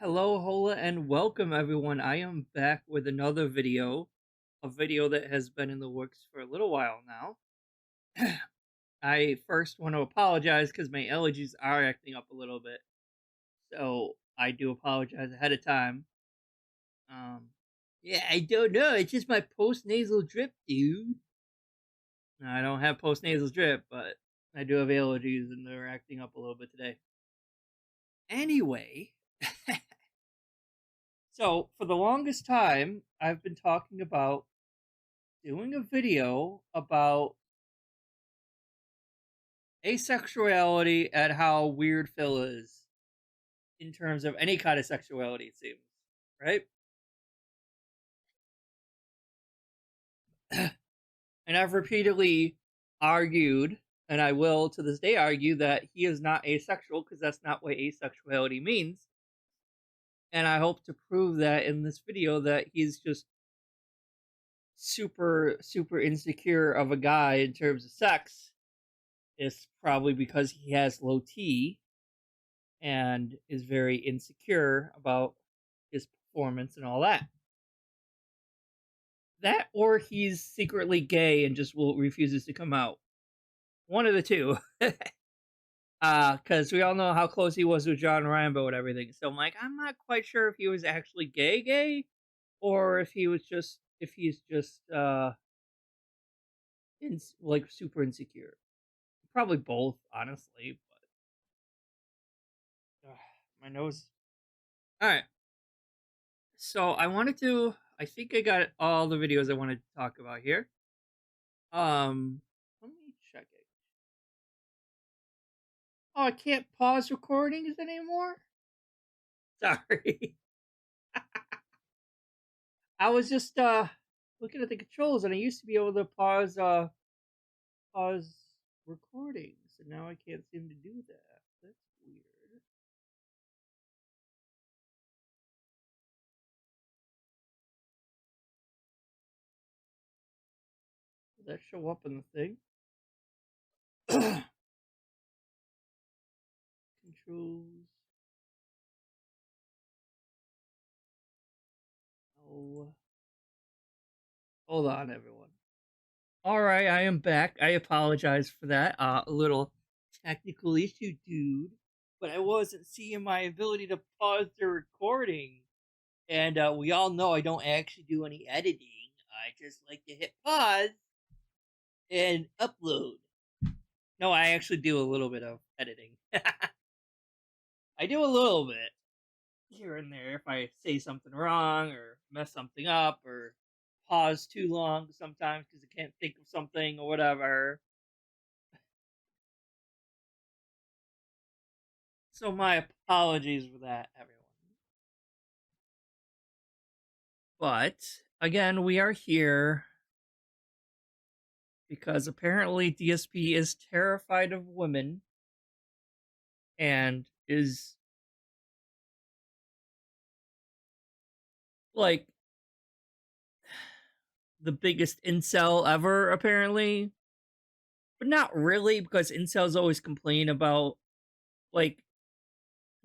Hello, hola, and welcome everyone. I am back with another video, a video that has been in the works for a little while now. I first want to apologize because my allergies are acting up a little bit, so I do apologize ahead of time. Yeah, I don't know. It's just my post nasal drip, dude. No, I don't have post nasal drip, but I do have allergies, and they're acting up a little bit today. Anyway. So, for the longest time, I've been talking about doing a video about asexuality and how weird Phil is in terms of any kind of sexuality, it seems. Right? And I've repeatedly argued, and I will to this day argue, that he is not asexual because that's not what asexuality means. And I hope to prove that in this video that he's just super insecure of a guy in terms of sex. It's probably because he has low T and is very insecure about his performance and all that. That, or he's secretly gay and just refuses to come out. One of the two. Because we all know how close he was with John Rambo and everything. So I'm not quite sure if he was actually gay, or if he's just super insecure. Probably both, honestly. But my nose. All right. So I think I got all the videos I wanted to talk about here. Let me check it. Oh, I can't pause recordings anymore? Sorry. I was just looking at the controls, and I used to be able to pause recordings, and now I can't seem to do that. That's weird. Does that show up in the thing? Controls. Oh. Hold on, everyone. Alright, I am back. I apologize for that. A little technical issue, dude. But I wasn't seeing my ability to pause the recording. And we all know I don't actually do any editing. I just like to hit pause and upload. No, I actually do a little bit of editing. I do a little bit here and there if I say something wrong or mess something up or pause too long sometimes because I can't think of something or whatever. So my apologies for that, everyone. But again, we are here because apparently DSP is terrified of women and is like the biggest incel ever, apparently. But not really, because incels always complain about, like,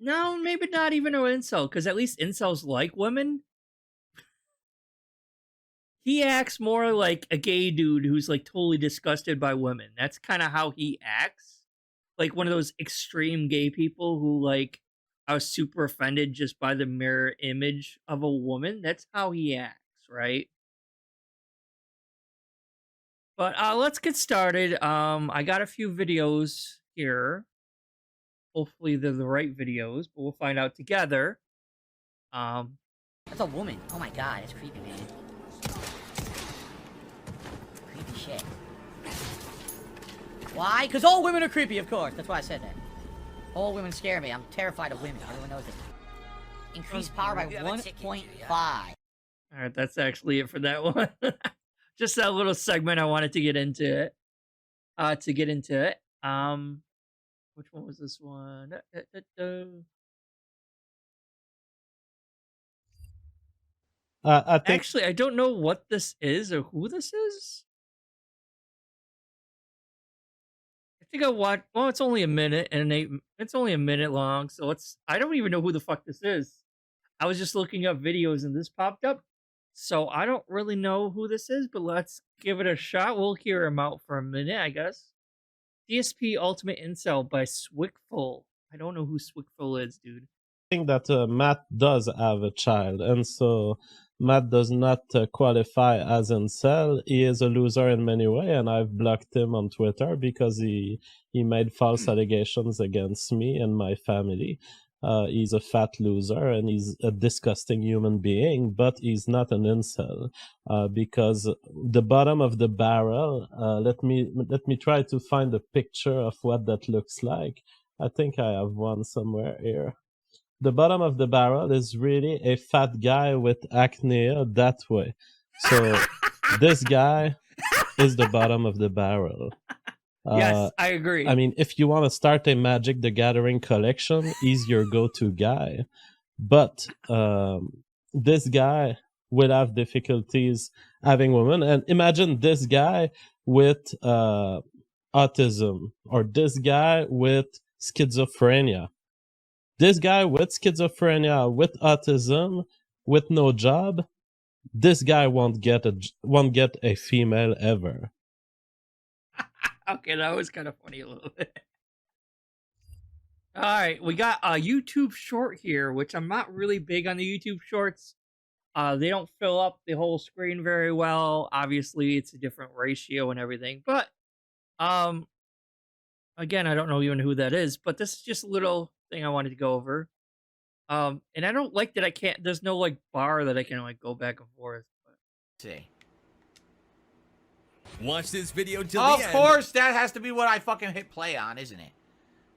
no, maybe not even an incel, because at least incels like women. He acts more like a gay dude who's like totally disgusted by women. That's kind of how he acts. Like one of those extreme gay people who like are super offended just by the mirror image of a woman. That's how he acts, right? But let's get started. I got a few videos here. Hopefully they're the right videos, but we'll find out together. That's a woman. Oh my god, it's creepy, man. Creepy shit. Why? Because all women are creepy, of course. That's why I said that. All women scare me. I'm terrified of women. Everyone knows it. Increase power by 1.5. Alright, that's actually it for that one. Just that little segment I wanted to get into it. Which one was this one? I think Actually, I don't know what this is or who this is. I think I watched. Well, it's only a minute and it's only a minute long, so I don't even know who the fuck this is. I was just looking up videos and this popped up. So I don't really know who this is, but let's give it a shot. We'll hear him out for a minute, I guess. DSP Ultimate Incel by Swickful. I don't know who Swickful is, dude. I think that Matt does have a child, and so Matt does not qualify as incel. He is a loser in many ways, and I've blocked him on Twitter because he made false allegations against me and my family. He's a fat loser, and he's a disgusting human being, but he's not an incel because the bottom of the barrel. Let me try to find a picture of what that looks like. I think I have one somewhere here. The bottom of the barrel is really a fat guy with acne that way. So this guy is the bottom of the barrel. Yes, I agree. I mean, if you want to start a Magic the Gathering collection, he's your go-to guy. But this guy will have difficulties having women. And imagine this guy with autism, or this guy with schizophrenia. This guy with schizophrenia, with autism, with no job, this guy won't get a female ever. Okay, that was kind of funny a little bit. All right, we got a YouTube short here, which I'm not really big on the YouTube shorts. They don't fill up the whole screen very well. Obviously, it's a different ratio and everything. But again, I don't know even who that is. But this is just a little thing I wanted to go over. And I don't like that I can't. There's no like bar that I can like go back and forth. But. See. Watch this video till the end. Of course, that has to be what I fucking hit play on, isn't it?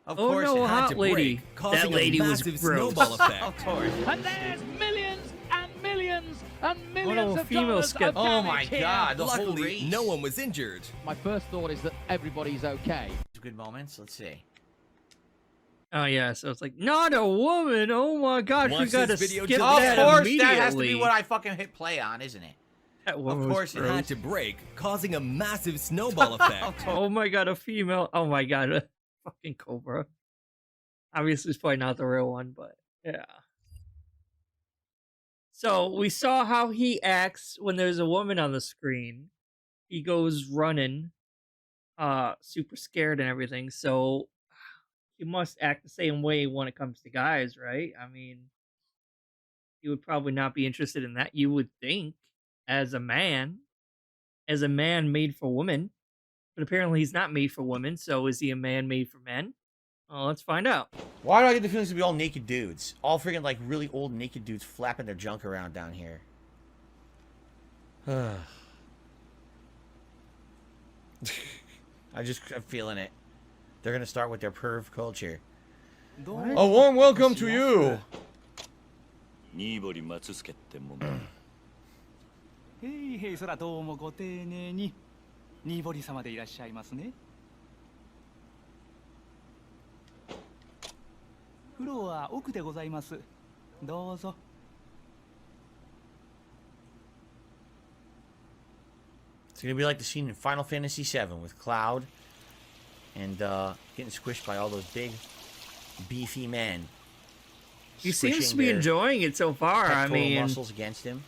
Of course, no, it had hot to lady. break, causing That lady a was massive gross. snowball effect. Of course. And there's millions and millions and millions a of female dollars skip. of Oh my damage here. god, the whole Luckily, race. no one was injured. My first thought is that everybody's okay. Good moments. Let's see. Oh yeah, so it's like not a woman. Oh my gosh, we Watch gotta this video skip till Of the that end. course, immediately. that has to be what I fucking hit play on, isn't it? That one Of was course it It gross. had to break, causing a massive snowball effect. Oh my god, a female. Oh my god, a fucking cobra. Obviously, it's probably not the real one, but yeah. So we saw how he acts when there's a woman on the screen. He goes running, super scared and everything. So he must act the same way when it comes to guys, right? I mean, he would probably not be interested in that. You would think, as a man made for women. But apparently he's not made for women, so is he a man made for men? Well, let's find out. Why do I get the feelings to be all naked dudes? All freaking like really old naked dudes flapping their junk around down here. I'm feeling it. They're gonna start with their perv culture. What? A warm welcome to you. 新堀松助ってもの。へいへい、そらどうもご丁寧に。新堀様でいらっしゃいますね。風呂は奥でございます。どうぞ。It's gonna be like the scene in Final Fantasy VII with Cloud and getting squished by all those big, beefy men. He seems to Squishing be their enjoying it so far. I pectoral mean, muscles against him.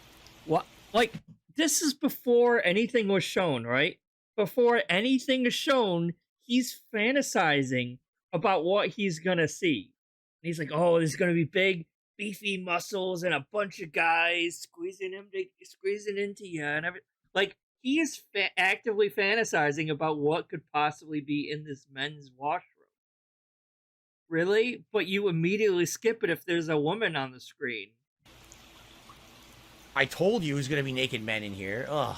what? Like, this is before anything was shown, right? Before anything is shown, he's fantasizing about what he's gonna see. And he's like, "Oh, there's gonna be big, beefy muscles and a bunch of guys squeezing into you and everything." Like, he is actively fantasizing about what could possibly be in this men's washroom. Really? But you immediately skip it if there's a woman on the screen. I told you there's gonna be naked men in here. Ugh.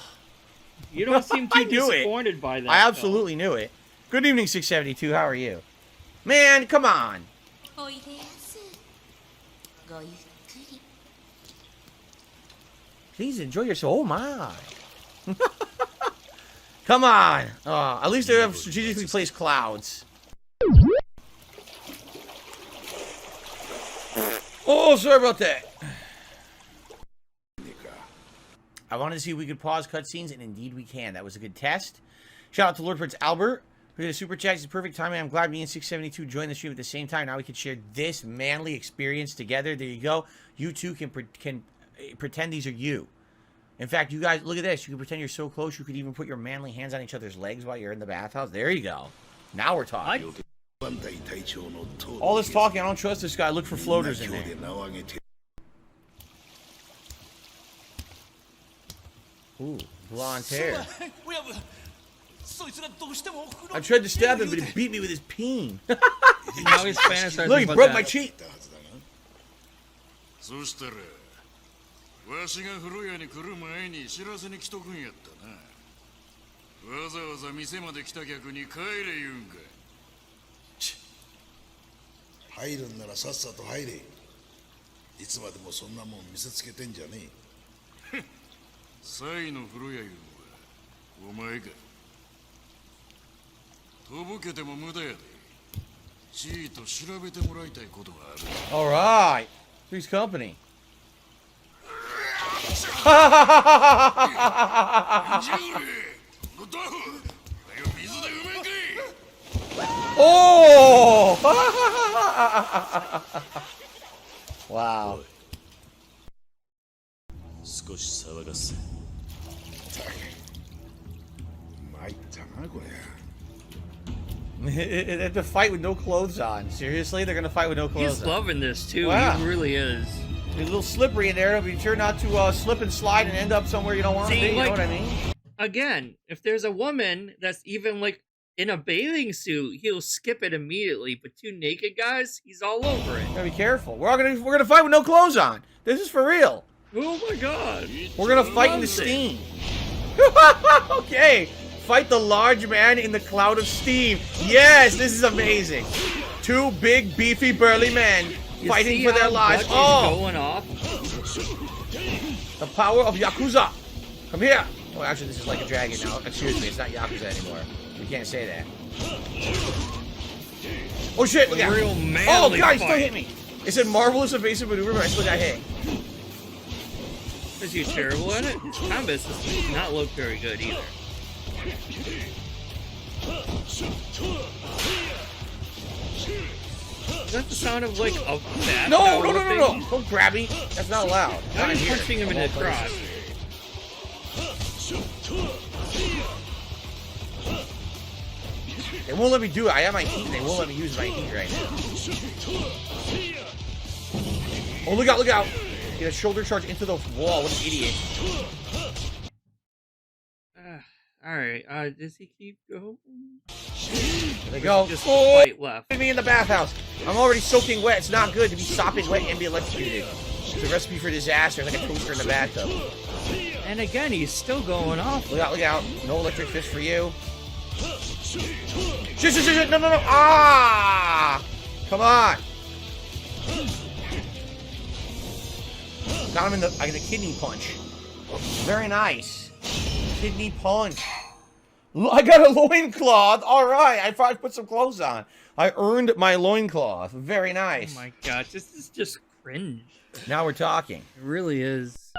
You don't seem I too knew it. disappointed by that. I absolutely knew it. Good evening, 672. How are you? Man, come on. Please enjoy yourself. Oh my. Come on. At least they have strategically placed clouds. Oh, sorry about that. I wanted to see if we could pause cutscenes, and indeed we can. That was a good test. Shout out to Lord Prince Albert We got a super chat. It's the perfect timing. I'm glad me and 672 joined the stream at the same time. Now we can share this manly experience together. There you go. You two can pretend these are you. In fact, you guys, look at this. You can pretend you're so close, you could even put your manly hands on each other's legs while you're in the bathhouse. There you go. Now we're talking. All this talking, I don't trust this guy. Look for floaters in there. Ooh, blonde hair. I tried to stab him, but he beat me with his peen. Now he's fantasizing. Look, he broke my cheek. そしたらわしが風呂屋に来る前に知らせに来とくんやったな。わざわざ店まで来た客に帰れ言うんか。入るんならさっさと入れ。いつまでもそんなもん見せつけてんじゃねえ。サイの風呂屋いうのはお前か。とぼけても無駄やで。ちーと調べてもらいたいことがある。 All right. Three's company. Oh! Wow. 少し騒がせ。参ったなこれ。They have to fight with no clothes on. Seriously? They're gonna fight with no clothes He's on. loving this too. Wow. He really is. It's a little slippery in there. Be sure not to slip and slide and end up somewhere you don't want to See, be. You like, know what I mean? Again, if there's a woman that's even like in a bathing suit, he'll skip it immediately. But two naked guys, he's all over it. Gotta be careful. We're gonna fight with no clothes on. This is for real. Oh my god. We're gonna fight in the steam. Okay. Fight the large man in the cloud of steam. Yes, this is amazing. Two big, beefy, burly men fighting for their lives. Oh, going off. The power of Yakuza. Come here. Oh, actually, this is like a dragon now. Excuse me, it's not Yakuza anymore. We can't say that. Oh shit! Look out! Real Oh, manly God, he fight. still hit me. It said marvelous evasive maneuver, but I still got hit. Is he terrible at it? Combat does not look very good either. Is that the sound of like a bat? No! Don't grab me. That's not allowed. Why Not are you here. punching him in the crotch? They won't let me do it. I have my heat. They won't let me use my heat right now. Oh, look out, look out. Get a shoulder charge into the wall. What an idiot. Alright, does he keep going? There they go. Just Oh, fight left. me in the bathhouse. I'm already soaking wet. It's not good to be sopping wet and be electrocuted. It's a recipe for disaster. It's like a toaster in the bathtub. And again, he's still going off. Look out, look out. No electric fist for you. Shit. No. Ah! Come on. Got him in the, I got a kidney punch. Very nice. Kidney punch. I got a loincloth. All right. I probably put some clothes on. I earned my loincloth. Very nice. Oh my gosh, this is just cringe. Now we're talking. It really is.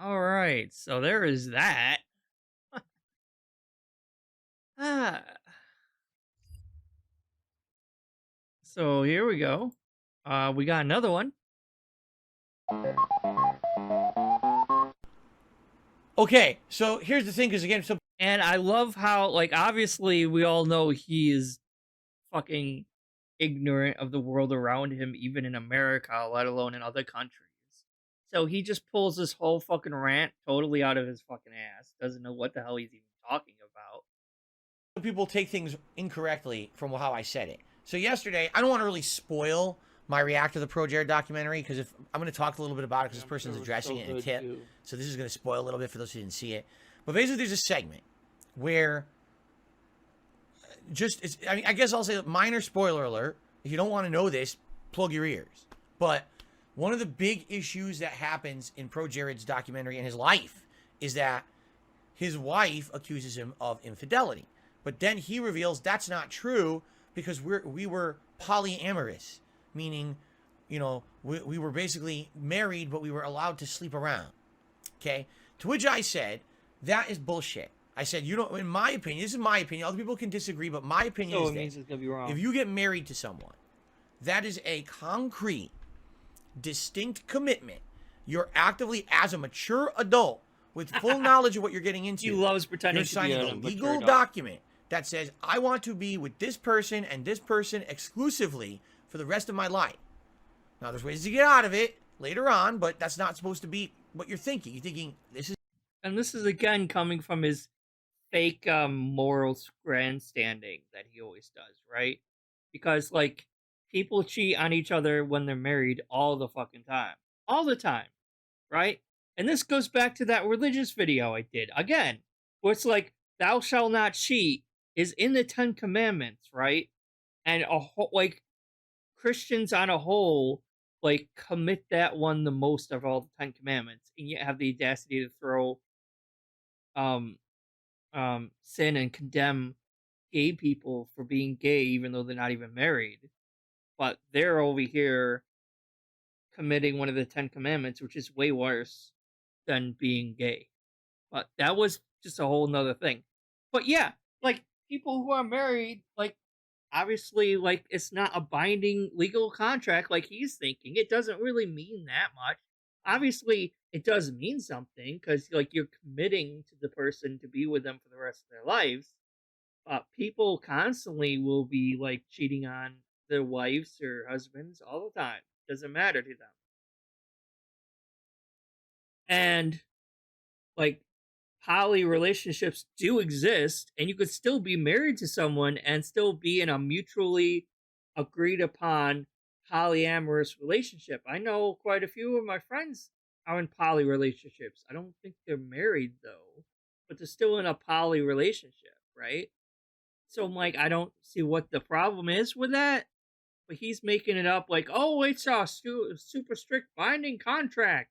Alright, so there is that. So here we go. We got another one. Okay, so here's the thing, because again, And I love how, like, obviously we all know he is fucking ignorant of the world around him, even in America, let alone in other countries. So he just pulls this whole fucking rant totally out of his fucking ass. Doesn't know what the hell he's even talking about. people take things incorrectly from how I said it. So yesterday, I don't want to really spoil my react to the Pro Jared documentary, because if I'm going to talk a little bit about it, because this person's addressing it in a tip. So this is going to spoil a little bit for those who didn't see it. But basically, there's a segment where I guess I'll say minor spoiler alert. If you don't want to know this, plug your ears. But one of the big issues that happens in Pro Jared's documentary in his life is that his wife accuses him of infidelity. But then he reveals that's not true, because we were polyamorous, meaning, you know, we were basically married, but we were allowed to sleep around. Okay? To which I said, that is bullshit. I said, you don't, in my opinion, this is my opinion, other people can disagree, but my opinion So is it means that it's gonna be wrong. if you get married to someone, that is a concrete, distinct commitment. You're actively, as a mature adult, with full knowledge of what you're getting into, He loves pretending you're to be signing an a immature legal adult. document that says, I want to be with this person and this person exclusively for the rest of my life. Now, there's ways to get out of it later on, but that's not supposed to be what you're thinking. You're thinking, this is... And this is, again, coming from his fake morals grandstanding that he always does, right? Because, like, people cheat on each other when they're married all the fucking time. All the time, right? And this goes back to that religious video I did. Again, where it's like, thou shalt not cheat is in the 10 Commandments, right? And, like, Christians on a whole, like, commit that one the most of all the 10 Commandments. And yet have the audacity to throw sin and condemn gay people for being gay even though they're not even married. But they're over here committing one of the 10 Commandments, which is way worse than being gay. But that was just a whole nother thing. But yeah, like, people who are married, like, obviously, like, it's not a binding legal contract like he's thinking. It doesn't really mean that much. Obviously, it does mean something, because, like, you're committing to the person to be with them for the rest of their lives. People constantly will be, like, cheating on their wives or husbands all the time. Doesn't matter to them. And, like, poly relationships do exist, and you could still be married to someone and still be in a mutually agreed upon polyamorous relationship. I know quite a few of my friends are in poly relationships. I don't think they're married though, but they're still in a poly relationship, right? So I'm like, I don't see what the problem is with that. But he's making it up like, oh, it's a super strict binding contract.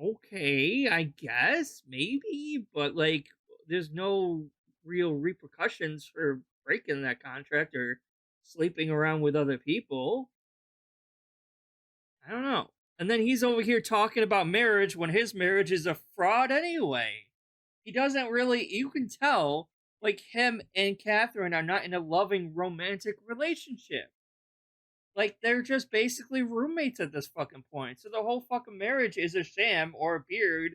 Okay, I guess, maybe, but, like, there's no real repercussions for breaking that contract or sleeping around with other people. I don't know. And then he's over here talking about marriage when his marriage is a fraud anyway. He doesn't really, you can tell, like, him and Catherine are not in a loving romantic relationship. Like, they're just basically roommates at this fucking point. So the whole fucking marriage is a sham or appeared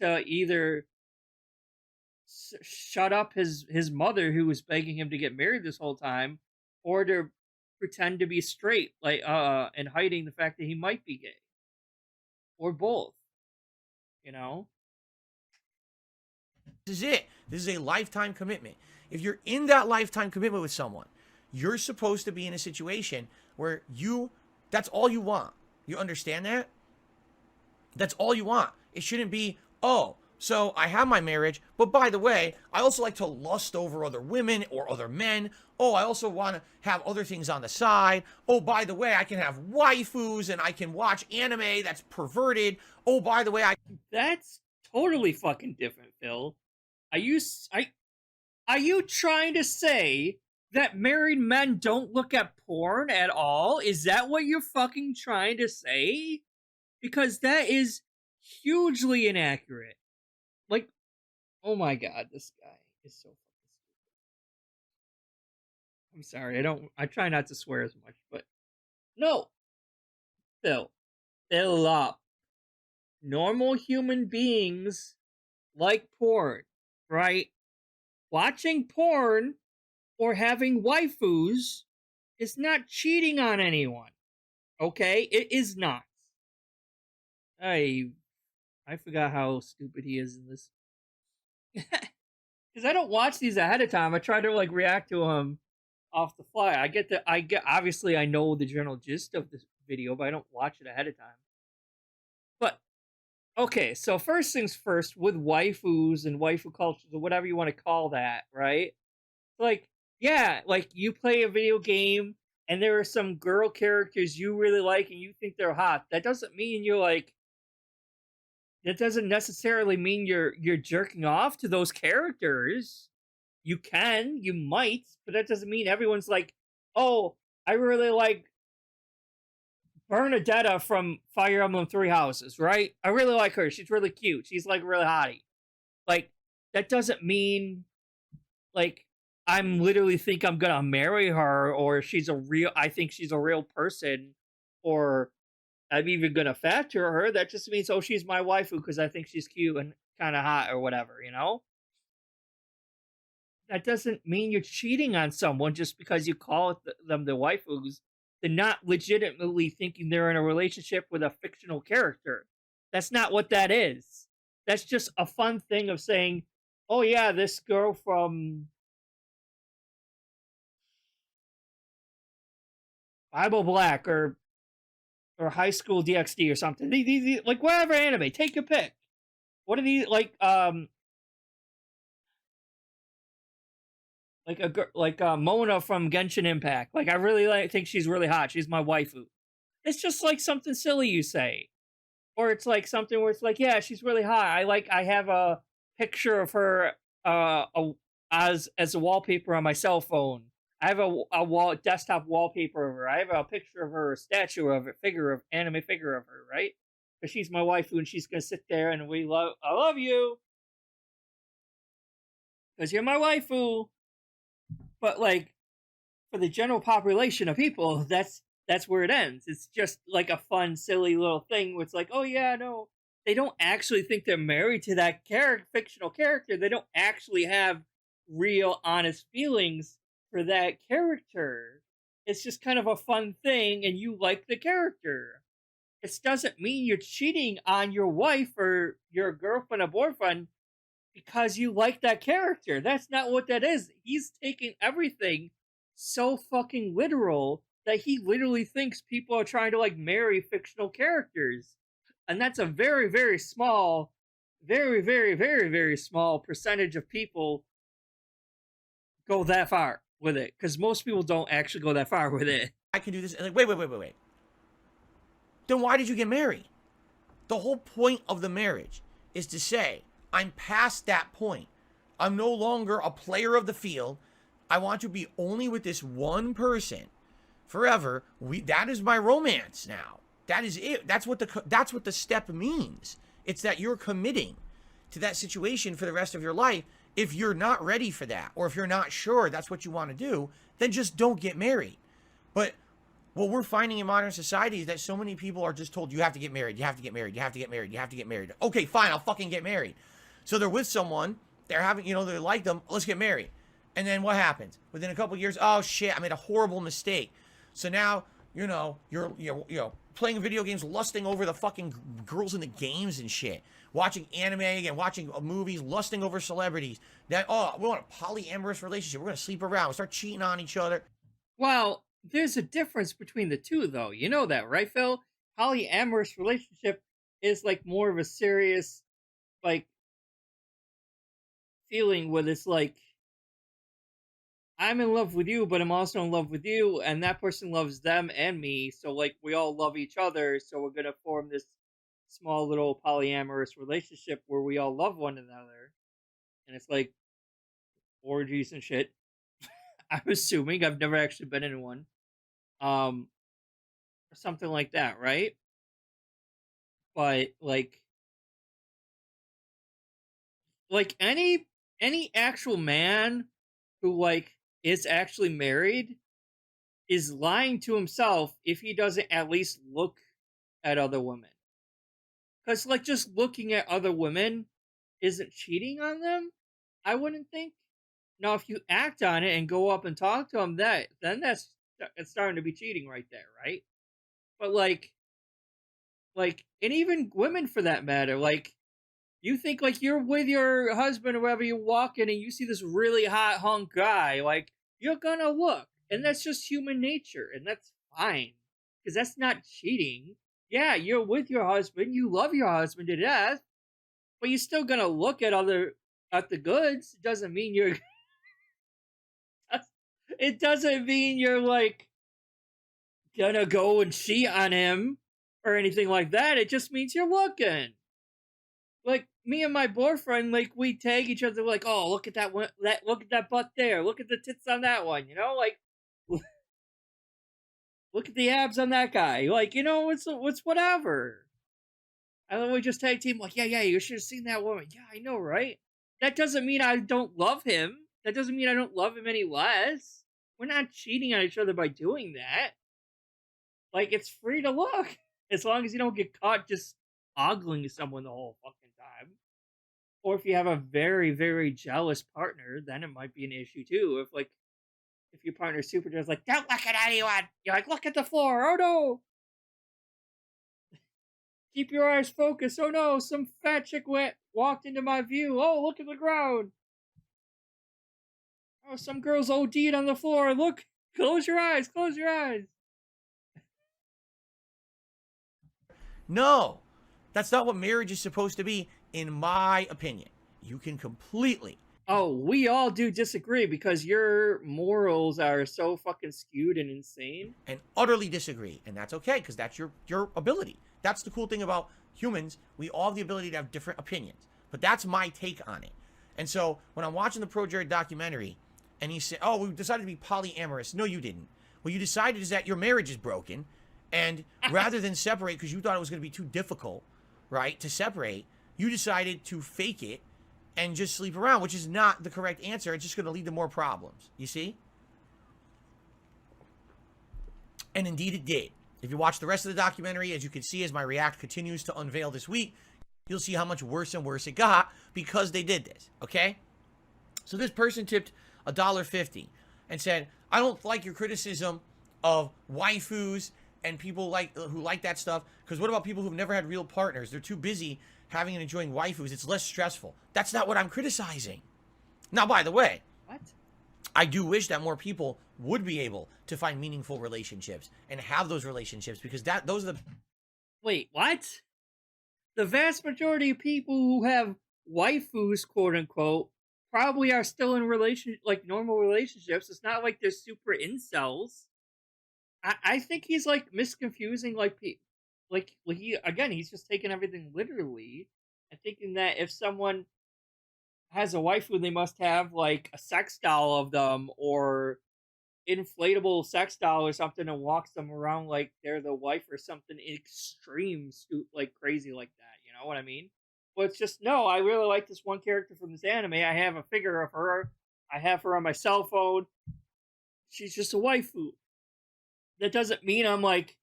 to either shut up his mother, who was begging him to get married this whole time, or to pretend to be straight, like, and hiding the fact that he might be gay. Or both. You know? This is it. This is a lifetime commitment. If you're in that lifetime commitment with someone, you're supposed to be in a situation where that's all you want. You understand that? That's all you want. It shouldn't be, oh, so I have my marriage, but by the way, I also like to lust over other women or other men. Oh, I also want to have other things on the side. Oh, by the way, I can have waifus and I can watch anime that's perverted. Oh, by the way, That's totally fucking different, Phil. Are you trying to say that married men don't look at porn at all? Is that what you're fucking trying to say? Because that is hugely inaccurate. Like, oh my god, this guy is so fucking stupid. I'm sorry, I try not to swear as much, but no. Phil, fill up. Normal human beings like porn, right? Watching porn or having waifus is not cheating on anyone. Okay? It is not. I forgot how stupid he is in this. Because I don't watch these ahead of time. I try to, like, react to them off the fly. Obviously I know the general gist of this video, but I don't watch it ahead of time. But okay, so first things first, with waifus and waifu cultures or whatever you want to call that, right? Like, yeah, like, you play a video game and there are some girl characters you really like and you think they're hot. That doesn't mean you're like, that doesn't necessarily mean you're jerking off to those characters. You might, but that doesn't mean everyone's like, oh, I really like Bernadetta from Fire Emblem Three Houses, right? I really like her. She's really cute. She's, like, really hottie. Like, that doesn't mean, like, I'm literally think I'm gonna marry her, or I think she's a real person, or I'm even gonna factor her. That just means, oh, she's my waifu because I think she's cute and kind of hot or whatever, you know? That doesn't mean you're cheating on someone just because you call them the waifus. They're not legitimately thinking they're in a relationship with a fictional character. That's not what that is. That's just a fun thing of saying, oh yeah, this girl from Bible Black or High School DxD or something. These like whatever anime, take your pick. What are these like Mona from Genshin Impact. Like I really think she's really hot. She's my waifu. It's just like something silly you say. Or it's like something where it's like, yeah, she's really hot. I have a picture of her as a wallpaper on my cell phone. I have a desktop wallpaper of her. I have a picture of her, a statue of her, anime figure of her, right? Because she's my waifu and she's gonna sit there and I love you. Because you're my waifu. But like for the general population of people, that's where it ends. It's just like a fun, silly little thing where it's like, oh yeah, no. They don't actually think they're married to that fictional character. They don't actually have real, honest feelings for that character. It's just kind of a fun thing, and you like the character. It doesn't mean you're cheating on your wife or your girlfriend or boyfriend because you like that character. That's not what that is. He's taking everything so fucking literal that he literally thinks people are trying to like marry fictional characters. And that's a very, very small, very, very, very, very small percentage of people go that far with it. Because most people don't actually go that far with it. I can do this. Like, wait. Then why did you get married? The whole point of the marriage is to say, I'm past that point. I'm no longer a player of the field. I want to be only with this one person forever. That is my romance now. That is it. That's what the step means. It's that you're committing to that situation for the rest of your life. If you're not ready for that, or if you're not sure that's what you want to do, then just don't get married. But what we're finding in modern society is that so many people are just told, you have to get married, you have to get married, you have to get married, you have to get married. Okay, fine, I'll fucking get married. So they're with someone, they're having, they like them, let's get married. And then what happens? Within a couple of years, oh shit, I made a horrible mistake. So now, you're playing video games, lusting over the fucking girls in the games and shit. Watching anime and watching movies, lusting over celebrities. That, we want a polyamorous relationship. We're going to sleep around. We start cheating on each other. Well, there's a difference between the two, though. You know that, right, Phil? Polyamorous relationship is like more of a serious, like, feeling where it's like, I'm in love with you, but I'm also in love with you, and that person loves them and me, so, like, we all love each other, so we're gonna form this small little polyamorous relationship where we all love one another, and it's, like, orgies and shit. I'm assuming. I've never actually been in one. Or something like that, right? But, like any actual man who, like, is actually married is lying to himself if he doesn't at least look at other women. Because, like, just looking at other women isn't cheating on them, I wouldn't think. Now, if you act on it and go up and talk to them, then it's starting to be cheating right there, right? But, like, and even women for that matter, like, you think, like, you're with your husband or wherever you walk in and you see this really hot hunk guy, like, you're gonna look. And that's just human nature, and that's fine. Because that's not cheating. Yeah, you're with your husband, you love your husband to death, but you're still gonna look at the goods. It doesn't mean you're... It doesn't mean you're, like, gonna go and cheat on him or anything like that. It just means you're looking. Like, me and my boyfriend, like, we tag each other, like, oh, look at that one, look at that butt there, look at the tits on that one, like, look at the abs on that guy, like, it's whatever. And then we just tag team, like, yeah, you should have seen that woman. Yeah, I know, right? that doesn't mean I don't love him. That doesn't mean I don't love him any less. We're not cheating on each other by doing that. Like, it's free to look. As long as you don't get caught just ogling someone the whole fucking time. Or if you have a very, very jealous partner, then it might be an issue too. If your partner's super jealous, like, don't look at anyone! You're like, look at the floor! Oh no! Keep your eyes focused! Oh no! Some fat chick walked into my view! Oh, look at the ground! Oh, some girl's OD'd on the floor! Look! Close your eyes! Close your eyes! No, that's not what marriage is supposed to be, in my opinion. You can completely. Oh, we all do disagree because your morals are so fucking skewed and insane. And utterly disagree. And that's okay, because that's your ability. That's the cool thing about humans. We all have the ability to have different opinions. But that's my take on it. And so when I'm watching the Pro Jared documentary, and he said, oh, we decided to be polyamorous. No, you didn't. What you decided is that your marriage is broken. And rather than separate, because you thought it was going to be too difficult, right, to separate, you decided to fake it and just sleep around, which is not the correct answer. It's just going to lead to more problems. You see? And indeed it did. If you watch the rest of the documentary, as you can see, as my react continues to unveil this week, you'll see how much worse and worse it got because they did this, okay? So this person tipped $1.50 and said, I don't like your criticism of waifus and people who like that stuff, because what about people who've never had real partners? They're too busy having and enjoying waifus. It's less stressful. That's not what I'm criticizing. Now, by the way, what? I do wish that more people would be able to find meaningful relationships and have those relationships, because those are the... Wait, what? The vast majority of people who have waifus, quote unquote, probably are still in normal relationships. It's not like they're super incels. I think he's like misconfusing he's just taking everything literally and thinking that if someone has a waifu, they must have like a sex doll of them or inflatable sex doll or something and walks them around like they're the wife or something extreme, like crazy like that. You know what I mean? Well, it's just, no, I really like this one character from this anime. I have a figure of her. I have her on my cell phone. She's just a waifu. That doesn't mean I'm like,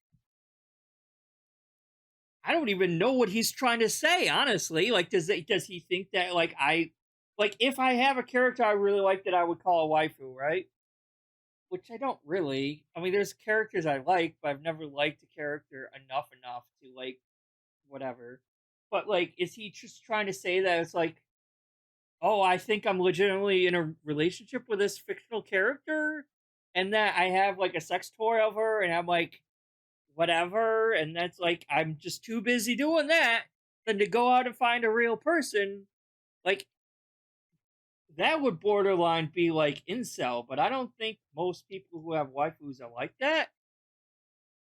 I don't even know what he's trying to say, honestly. Like, does he think that, if I have a character I really like that I would call a waifu, right? Which I don't really. I mean, there's characters I like, but I've never liked a character enough to, like, whatever. But, like, is he just trying to say that it's like, oh, I think I'm legitimately in a relationship with this fictional character? And that I have, like, a sex toy of her, and I'm like, whatever, and that's like, I'm just too busy doing that than to go out and find a real person. Like, that would borderline be like incel, but I don't think most people who have waifus are like that.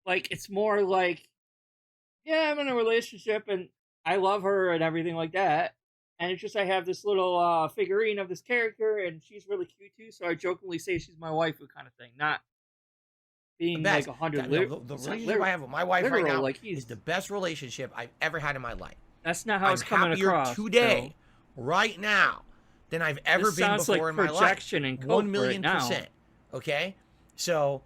Like, it's more like, yeah, I'm in a relationship, and I love her and everything like that. And it's just I have this little figurine of this character, and she's really cute too, so I jokingly say she's my waifu kind of thing. Not being like 100 the relationship I have with my wife right now is the best relationship I've ever had in my life. That's not how it's coming across. I'm happier today, right now, than I've ever been before in my life. And 1,000,000%. Okay? So,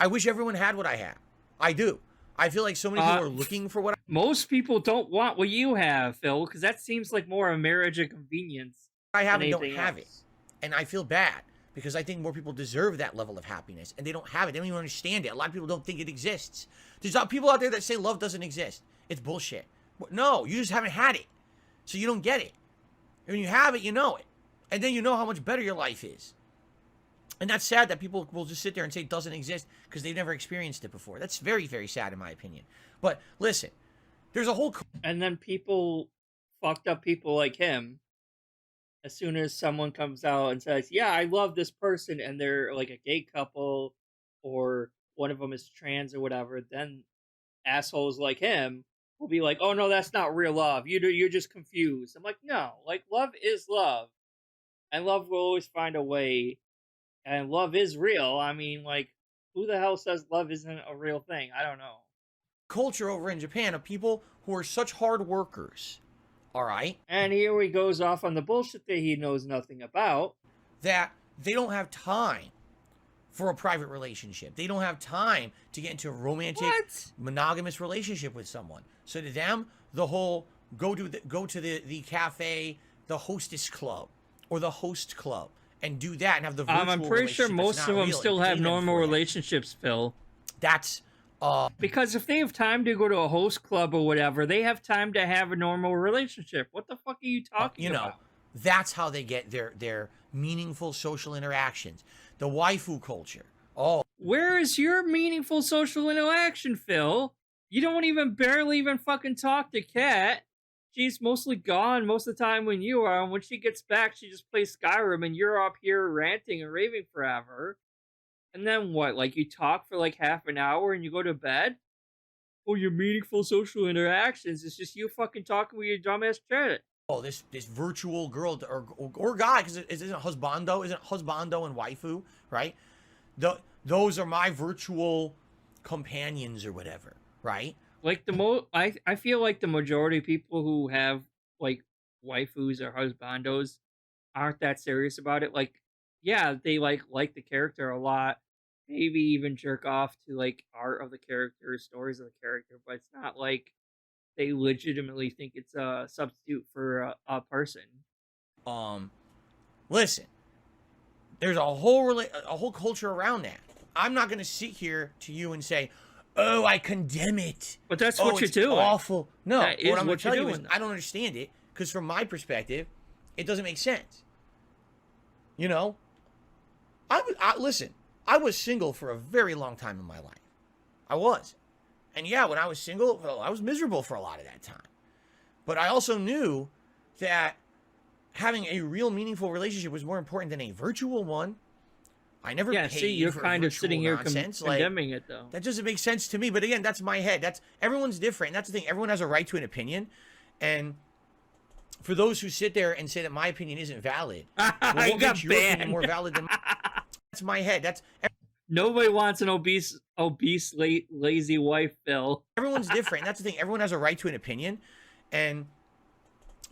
I wish everyone had what I have. I do. I feel like so many people are looking for what most people don't want what you have, Phil, because that seems like more a marriage of convenience. I have and don't have it. And I feel bad because I think more people deserve that level of happiness and they don't have it. They don't even understand it. A lot of people don't think it exists. There's people out there that say love doesn't exist. It's bullshit. No, you just haven't had it. So you don't get it. And when you have it, you know it. And then you know how much better your life is. And that's sad that people will just sit there and say it doesn't exist because they've never experienced it before. That's very, very sad in my opinion. But listen, there's a whole... And then fucked up people like him, as soon as someone comes out and says, yeah, I love this person, and they're like a gay couple, or one of them is trans or whatever, then assholes like him will be like, oh no, that's not real love. You're just confused. I'm like, no, like, love is love. And love will always find a way. And love is real. I mean, like, who the hell says love isn't a real thing? I don't know. Culture over in Japan of people who are such hard workers, All right. And here he goes off on the bullshit that he knows nothing about. That they don't have time for a private relationship. They don't have time to get into a romantic, monogamous relationship with someone. So to them, the whole go to the cafe, the hostess club, or the host club, and do that and have the virtual I'm pretty sure most of them still have normal relationships, Phil. That's because if they have time to go to a host club or whatever, they have time to have a normal relationship. What the fuck are you talking about? That's how they get their meaningful social interactions. The waifu culture. Oh, where is your meaningful social interaction, Phil? You don't barely even fucking talk to Kat. She's mostly gone most of the time when you are, and when she gets back, she just plays Skyrim, and you're up here ranting and raving forever. And then what? Like, you talk for like half an hour and you go to bed? Oh, your meaningful social interactions is just you fucking talking with your dumbass chat. Oh, this virtual girl or guy, because isn't husbando? Isn't husbando and waifu, right? Those are my virtual companions or whatever, right? Like I feel like the majority of people who have like waifus or husbandos aren't that serious about it. Like, yeah, they like the character a lot, maybe even jerk off to like art of the character, stories of the character, but it's not like they legitimately think it's a substitute for a person. Listen, there's a whole culture around that. I'm not going to sit here to you and say, oh, I condemn it. But that's what you're doing. Awful. No, that is what I'm going what to tell you're you is doing. I don't understand it, because from my perspective, it doesn't make sense. You know, listen, I was single for a very long time in my life. I was. And yeah, when I was single, well, I was miserable for a lot of that time. But I also knew that having a real meaningful relationship was more important than a virtual one. I never paid see, you're for kind of sitting here nonsense. condemning it, though. That doesn't make sense to me. But again, that's my head. Everyone's different. That's the thing. Everyone has a right to an opinion. And for those who sit there and say that my opinion isn't valid, well, what makes your opinion more valid than mine? That's my head. Nobody wants an obese, lazy wife, Phil. Everyone's different. That's the thing. Everyone has a right to an opinion. And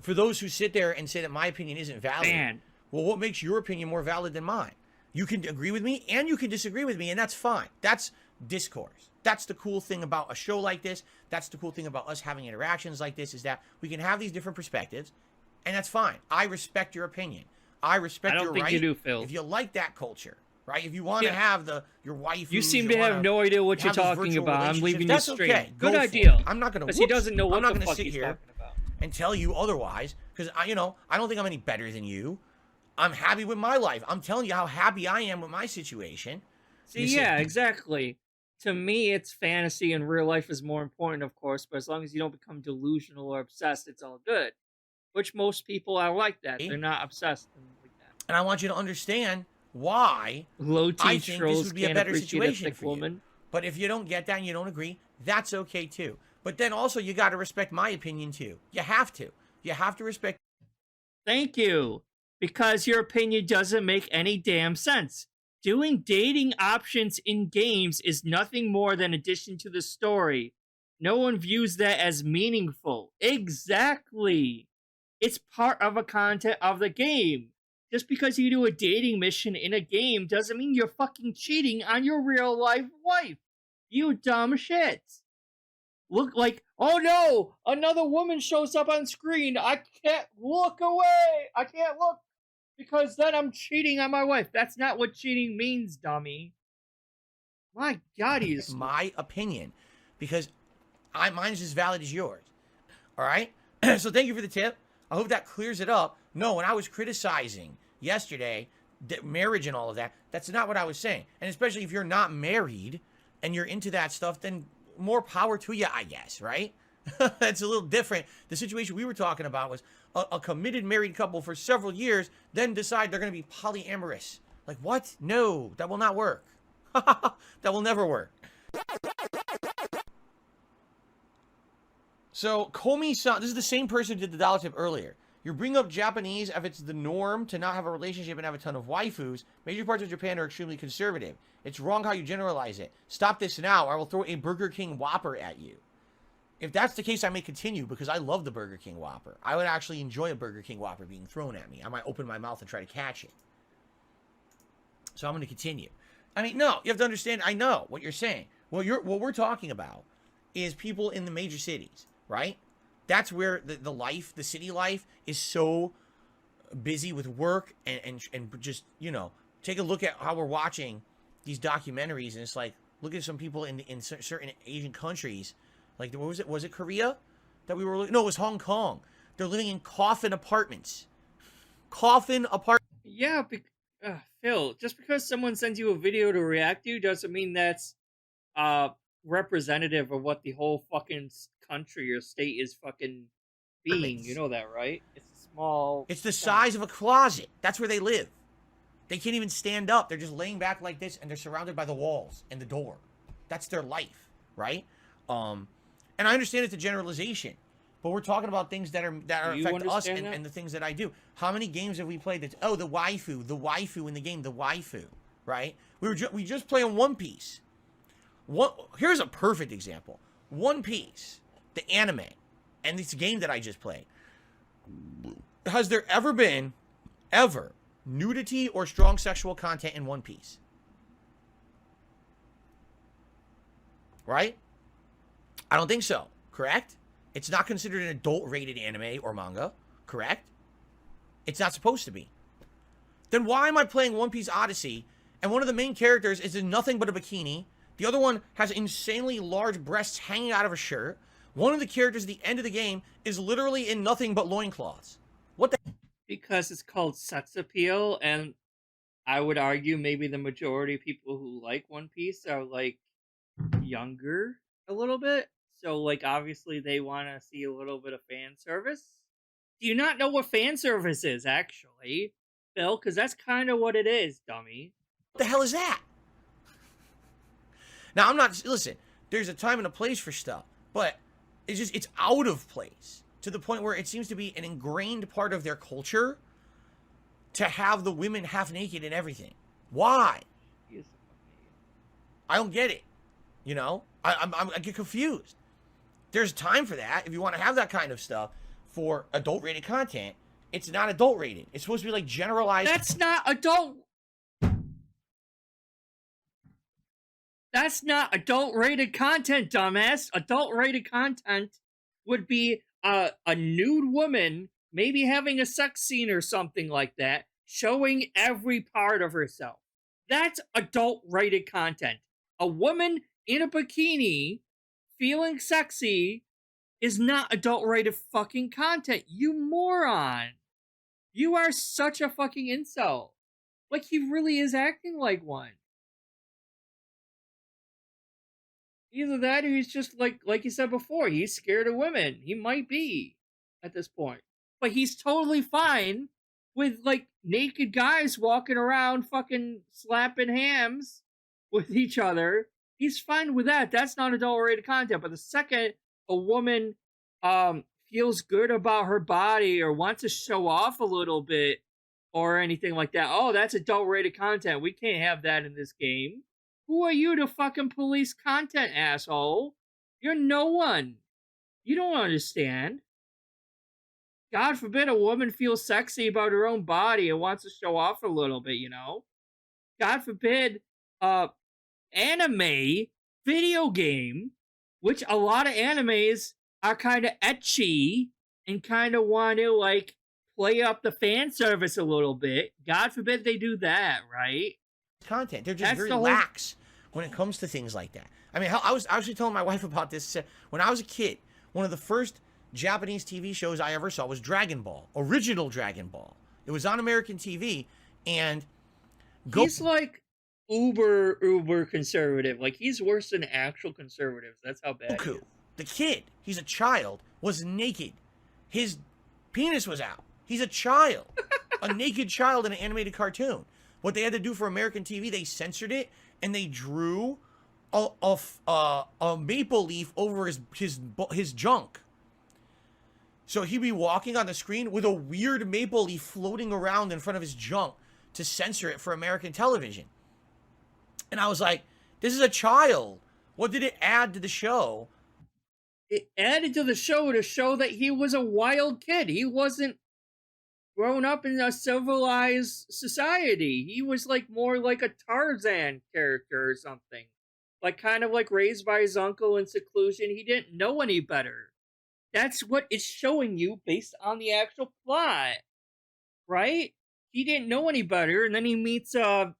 for those who sit there and say that my opinion isn't valid, well, what makes your opinion more valid than mine? You can agree with me and you can disagree with me, and that's fine. That's discourse. That's the cool thing about a show like this. That's the cool thing about us having interactions like this, is that we can have these different perspectives, and that's fine. I respect your opinion. I respect your right. I don't think you do, Phil. If you like that culture, right? If you want to have your wife, you seem to have no idea what you're talking about. I'm leaving you straight. Okay. Good idea. I'm not going to. Because he doesn't know what the fuck he's talking about. And tell you otherwise, because I don't think I'm any better than you. I'm happy with my life. I'm telling you how happy I am with my situation. See, yeah, exactly. To me, it's fantasy, and real life is more important, of course. But as long as you don't become delusional or obsessed, it's all good. Which most people are like that. They're not obsessed like that. And I want you to understand why I think this would be a better situation for you. But if you don't get that and you don't agree, that's okay too. But then also, you got to respect my opinion too. You have to. You have to respect. Thank you. Because your opinion doesn't make any damn sense. Doing dating options in games is nothing more than addition to the story. No one views that as meaningful. Exactly. It's part of a content of the game. Just because you do a dating mission in a game doesn't mean you're fucking cheating on your real life wife. You dumb shit. Look like, oh no, another woman shows up on screen. I can't look away. I can't look. Because then I'm cheating on my wife. That's not what cheating means, dummy. My God, he's... my opinion. Because mine is as valid as yours. All right? So thank you for the tip. I hope that clears it up. No, when I was criticizing yesterday, marriage and all of that, that's not what I was saying. And especially if you're not married and you're into that stuff, then more power to you, I guess, right? That's a little different. The situation we were talking about was a committed married couple for several years, then decide they're going to be polyamorous. Like, what? No, that will not work. That will never work. So, Komi-san, this is the same person who did the dollar tip earlier. You bring up Japanese if it's the norm to not have a relationship and have a ton of waifus. Major parts of Japan are extremely conservative. It's wrong how you generalize it. Stop this now, or I will throw a Burger King Whopper at you. If that's the case, I may continue because I love the Burger King Whopper. I would actually enjoy a Burger King Whopper being thrown at me. I might open my mouth and try to catch it. So I'm going to continue. I mean, no, you have to understand. I know what you're saying. What we're talking about is people in the major cities, right? That's where the life, the city life, is so busy with work and just, you know, take a look at how we're watching these documentaries, and it's like, look at some people in certain Asian countries. Like, what was it? Was it Korea that we were looking? No, it was Hong Kong. They're living in coffin apartments. Coffin apartments. Yeah, Phil, just because someone sends you a video to react to doesn't mean that's representative of what the whole fucking country or state is fucking being. You know that, right? It's a small... It's the size of a closet. That's where they live. They can't even stand up. They're just laying back like this, and they're surrounded by the walls and the door. That's their life, right? And I understand it's a generalization, but we're talking about things that affect us and the things that I do. How many games have we played that's, oh, the waifu in the game, the waifu, right? We just play on One Piece. Here's a perfect example. One Piece, the anime, and this game that I just played. Has there ever been, nudity or strong sexual content in One Piece? Right? I don't think so, correct? It's not considered an adult-rated anime or manga, correct? It's not supposed to be. Then why am I playing One Piece Odyssey, and one of the main characters is in nothing but a bikini, the other one has insanely large breasts hanging out of a shirt, one of the characters at the end of the game is literally in nothing but loincloths? What the... Because it's called sex appeal, and I would argue maybe the majority of people who like One Piece are, like, younger a little bit. So, like, obviously they want to see a little bit of fan service. Do you not know what fan service is, actually, Phil? Because that's kind of what it is, dummy. What the hell is that? Now, I'm not... Listen, there's a time and a place for stuff, but it's out of place to the point where it seems to be an ingrained part of their culture to have the women half naked and everything. Why? I don't get it. You know? I get confused. There's time for that. If you want to have that kind of stuff for adult-rated content, it's not adult-rated. It's supposed to be, like, generalized... That's not adult... That's not adult-rated content, dumbass. Adult-rated content would be a nude woman, maybe having a sex scene or something like that, showing every part of herself. That's adult-rated content. A woman in a bikini feeling sexy is not adult-rated fucking content, you moron. You are such a fucking incel. Like, he really is acting like one. Either that or he's just, like you said before, he's scared of women. He might be at this point. But he's totally fine with, like, naked guys walking around fucking slapping hams with each other. He's fine with that. That's not adult-rated content. But the second a woman feels good about her body or wants to show off a little bit or anything like that, oh, that's adult-rated content. We can't have that in this game. Who are you to fucking police content, asshole? You're no one. You don't understand. God forbid a woman feels sexy about her own body and wants to show off a little bit, you know? God forbid anime video game, which a lot of animes are kind of ecchi and kind of want to, like, play up the fan service a little bit. God forbid they do that, right? Content. They're just very lax when it comes to things like that. I mean, I was actually telling my wife about this. When I was a kid, one of the first Japanese TV shows I ever saw was Dragon Ball. Original Dragon Ball. It was on American TV, and... He's like uber conservative. Like, he's worse than actual conservatives. That's how bad he is. The kid, he's a child, was naked. His penis was out. He's a child. A naked child in an animated cartoon. What they had to do for American TV, they censored it, and they drew a maple leaf over his junk. So he'd be walking on the screen with a weird maple leaf floating around in front of his junk to censor it for American television. And I was like, this is a child. What did it add to the show it added to the show to show that he was a wild kid. He wasn't grown up in a civilized society. He was like more like a Tarzan character or something. Like kind of like raised by his uncle in seclusion. He didn't know any better. That's what it's showing you based on the actual plot. Right? He didn't know any better, and then he meets what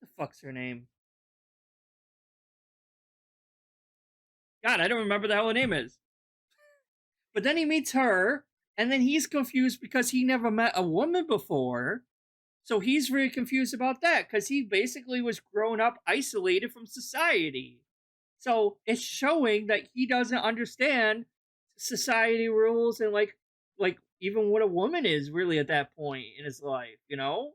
the fuck's her name? God, I don't remember the hell her name is. But then he meets her, and then he's confused because he never met a woman before. So he's really confused about that because he basically was grown up isolated from society. So it's showing that he doesn't understand society rules and like even what a woman is really at that point in his life, you know?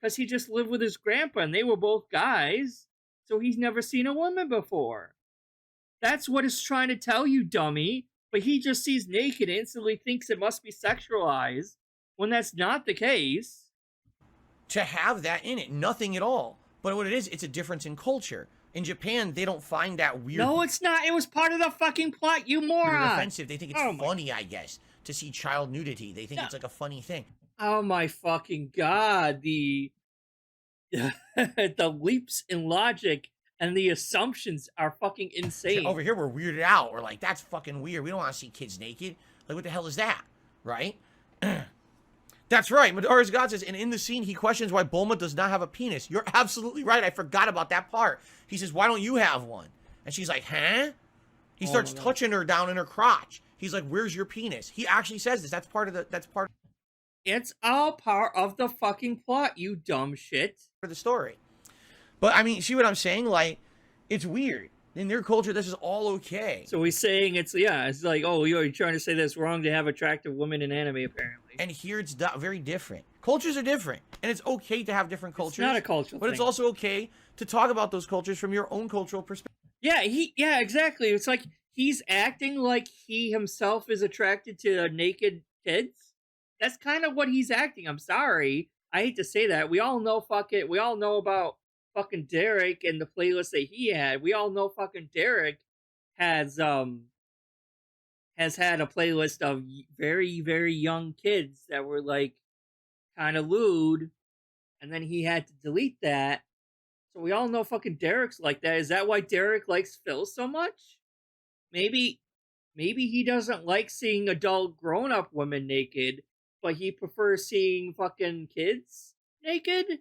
Because he just lived with his grandpa and they were both guys, so he's never seen a woman before. That's what it's trying to tell you, dummy. But he just sees naked and instantly thinks it must be sexualized when that's not the case. To have that in it, nothing at all. But what it is, it's a difference in culture. In Japan, they don't find that weird. No, it's not. It was part of the fucking plot, you moron. Offensive. They think it's funny, I guess, to see child nudity. They think it's like a funny thing. Oh my fucking god! The the leaps in logic and the assumptions are fucking insane. Over here, we're weirded out. We're like, that's fucking weird. We don't want to see kids naked. Like, what the hell is that? Right? That's right. Madara's God says, and in the scene, he questions why Bulma does not have a penis. You're absolutely right. I forgot about that part. He says, why don't you have one? And she's like, huh? He starts touching her down in her crotch. He's like, where's your penis? He actually says this. That's part of the, It's all part of the fucking plot, you dumb shit. For the story. But, I mean, see what I'm saying? Like, it's weird. In their culture, this is all okay. So he's saying it's like, oh, you're trying to say that's wrong to have attractive women in anime, apparently. And here it's very different. Cultures are different. And it's okay to have different cultures. It's not a cultural thing. But it's also okay to talk about those cultures from your own cultural perspective. Yeah, exactly. It's like he's acting like he himself is attracted to naked kids. That's kind of what he's acting. I'm sorry. I hate to say that. We all know we all know about fucking Derek and the playlist that he had. We all know fucking Derek has had a playlist of very, very young kids that were like kind of lewd, and then he had to delete that. So we all know fucking Derek's like that. Is that why Derek likes Phil so much? Maybe he doesn't like seeing adult grown-up women naked, but he prefers seeing fucking kids naked?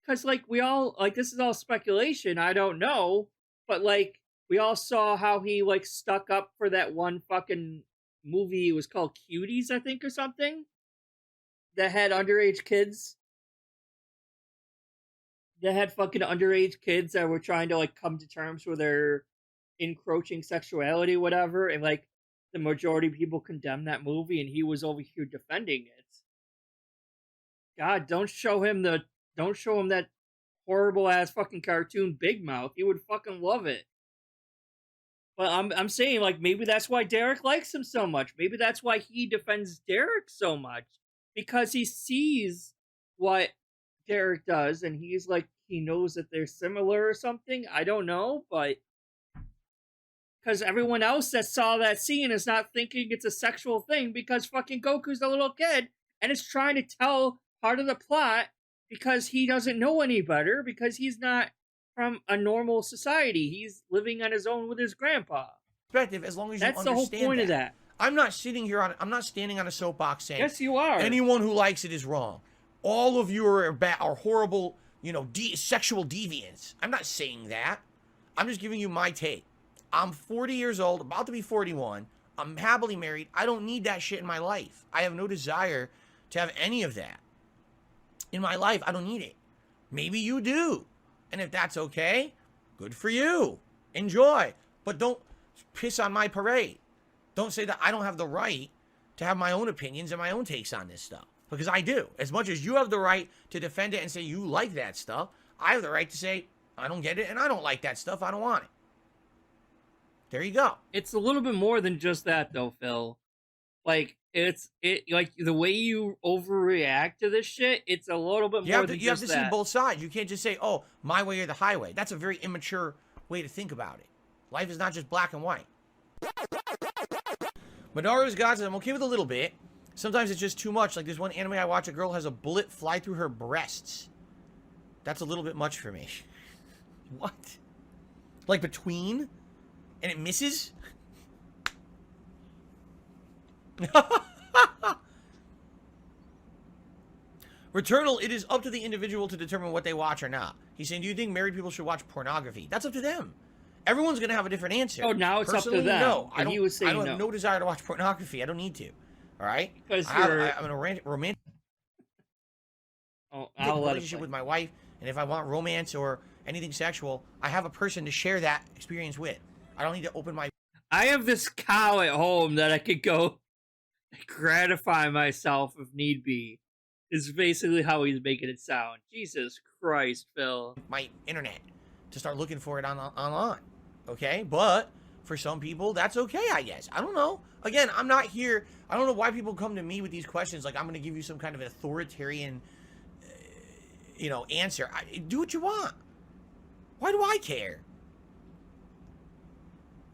Because, like, we all, like, this is all speculation, I don't know, but, like, we all saw how he, like, stuck up for that one fucking movie, it was called Cuties, I think, or something, that had underage kids. That had fucking underage kids that were trying to, like, come to terms with their encroaching sexuality, whatever, and, like, the majority of people condemned that movie, and he was over here defending it. God, don't show him that horrible ass fucking cartoon Big Mouth. He would fucking love it. But I'm saying, like, maybe that's why Derek likes him so much. Maybe that's why he defends Derek so much. Because he sees what Derek does, and he's like, he knows that they're similar or something. I don't know, but because everyone else that saw that scene is not thinking it's a sexual thing because fucking Goku's a little kid and is trying to tell part of the plot because he doesn't know any better, because he's not from a normal society. He's living on his own with his grandpa. Perspective, as long as that's you the whole understand point of that. I'm not standing on a soapbox saying, yes, you are. Anyone who likes it is wrong. All of you are horrible, sexual deviants. I'm not saying that. I'm just giving you my take. I'm 40 years old, about to be 41. I'm happily married. I don't need that shit in my life. I have no desire to have any of that in my life. I don't need it. Maybe you do. And if that's okay, good for you. Enjoy. But don't piss on my parade. Don't say that I don't have the right to have my own opinions and my own takes on this stuff. Because I do. As much as you have the right to defend it and say you like that stuff, I have the right to say I don't get it and I don't like that stuff. I don't want it. There you go. It's a little bit more than just that, though, Phil. Like, like the way you overreact to this shit, it's a little bit more than just that. You have to see both sides. You can't just say, oh, my way or the highway. That's a very immature way to think about it. Life is not just black and white. Madaru's got it. I'm okay with a little bit. Sometimes it's just too much. Like, there's one anime I watch, a girl has a bullet fly through her breasts. That's a little bit much for me. What? Like, between? And it misses? Returnal, it is up to the individual to determine what they watch or not. He's saying, do you think married people should watch pornography? That's up to them. Everyone's going to have a different answer. Oh, now it's Personally, up to them. No, And he was saying I don't no. have no desire to watch pornography. I don't need to. All right? Because I'm in a romantic I'll let it relationship play. with my wife, and if I want romance or anything sexual, I have a person to share that experience with. I don't need to open my... I have this cow at home that I could go gratify myself if need be. Is basically how he's making it sound. Jesus Christ, Phil. My internet to start looking for it online. Okay? But for some people, that's okay, I guess. I don't know. Again, I'm not here. I don't know why people come to me with these questions like I'm going to give you some kind of authoritarian, answer. Do what you want. Why do I care?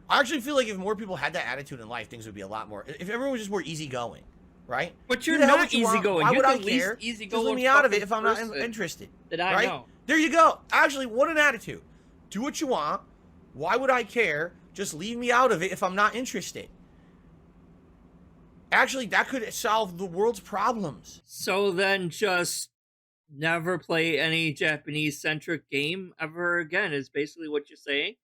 I actually feel like if more people had that attitude in life, things would be a lot more. If everyone was just more easygoing, right? But you're Do the hell not what you want. easygoing. Why You're would the I least care? easygoing Just let me out of it if I'm not fucking interested. that I right? know. There you go. Actually, what an attitude. Do what you want. Why would I care? Just leave me out of it if I'm not interested. Actually, that could solve the world's problems. So then just never play any Japanese-centric game ever again is basically what you're saying?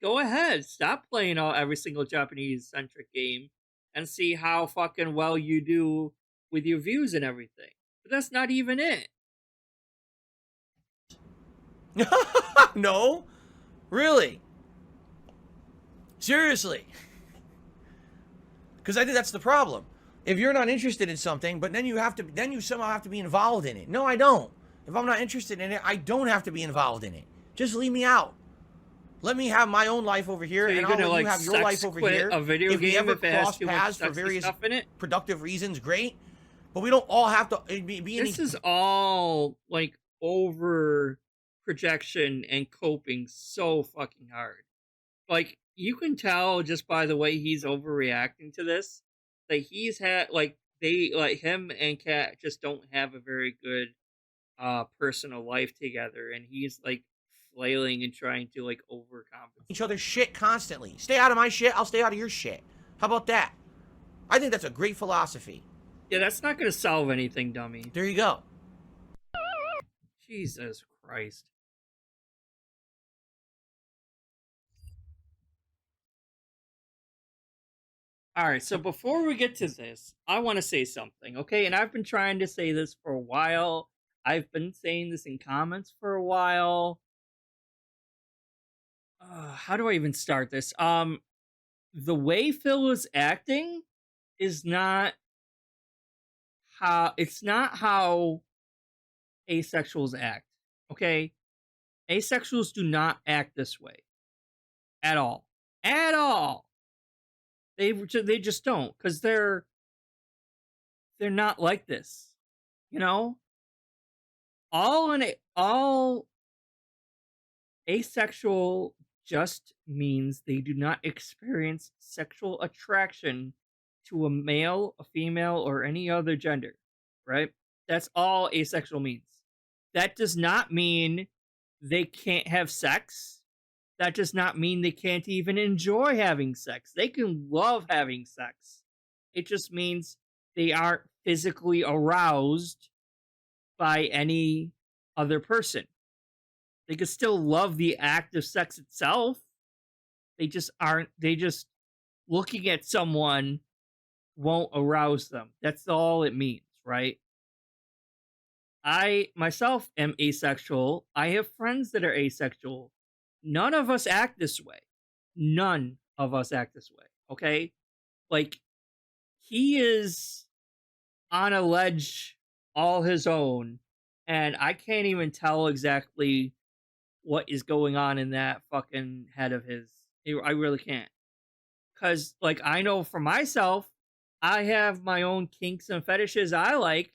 Go ahead. Stop playing every single Japanese-centric game and see how fucking well you do with your views and everything. But that's not even it. No? Really? Seriously? Because I think that's the problem. If you're not interested in something, but then you somehow have to be involved in it. No, I don't. If I'm not interested in it, I don't have to be involved in it. Just leave me out. Let me have my own life over here, So and I'll let you have your life over here. A video if we game ever if it has cross too much paths for sexy various stuff in it? productive reasons, great. But we don't all have to be This is all like over projection and coping so fucking hard. Like, you can tell just by the way he's overreacting to this that he's had him and Kat just don't have a very good personal life together, and he's like flailing and trying to like overcompensate each other's shit constantly. Stay out of my shit, I'll stay out of your shit. How about that? I think that's a great philosophy. Yeah, that's not gonna solve anything, dummy. There you go. Jesus Christ. Alright, so before we get to this, I want to say something, okay? And I've been trying to say this for a while. I've been saying this in comments for a while. How do I even start this? The way Phil is acting is not how asexuals act, okay? Asexuals do not act this way at all. At all. They just don't, because they're not like this, you know? All asexual just means they do not experience sexual attraction to a male, a female, or any other gender, right? That's all asexual means. That does not mean they can't have sex. That does not mean they can't even enjoy having sex. They can love having sex. It just means they aren't physically aroused by any other person. They can still love the act of sex itself. They just looking at someone won't arouse them. That's all it means, right? I myself am asexual. I have friends that are asexual. None of us act this way. None of us act this way, okay? Like, he is on a ledge all his own, and I can't even tell exactly what is going on in that fucking head of his. I really can't. Because, like, I know for myself, I have my own kinks and fetishes I like,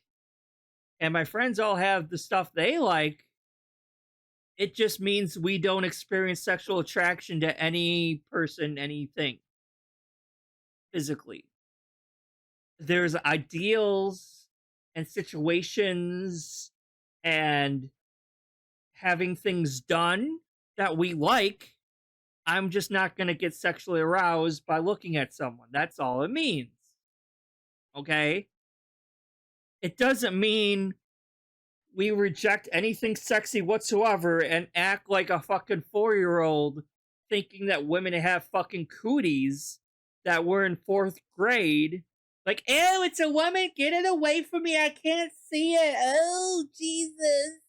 and my friends all have the stuff they like, It just means we don't experience sexual attraction to any person, anything, physically. There's ideals and situations and having things done that we like. I'm just not going to get sexually aroused by looking at someone. That's all it means. Okay? It doesn't mean we reject anything sexy whatsoever and act like a fucking 4-year-old thinking that women have fucking cooties that were in 4th grade. Like, ew, it's a woman, get it away from me, I can't see it. Oh, Jesus.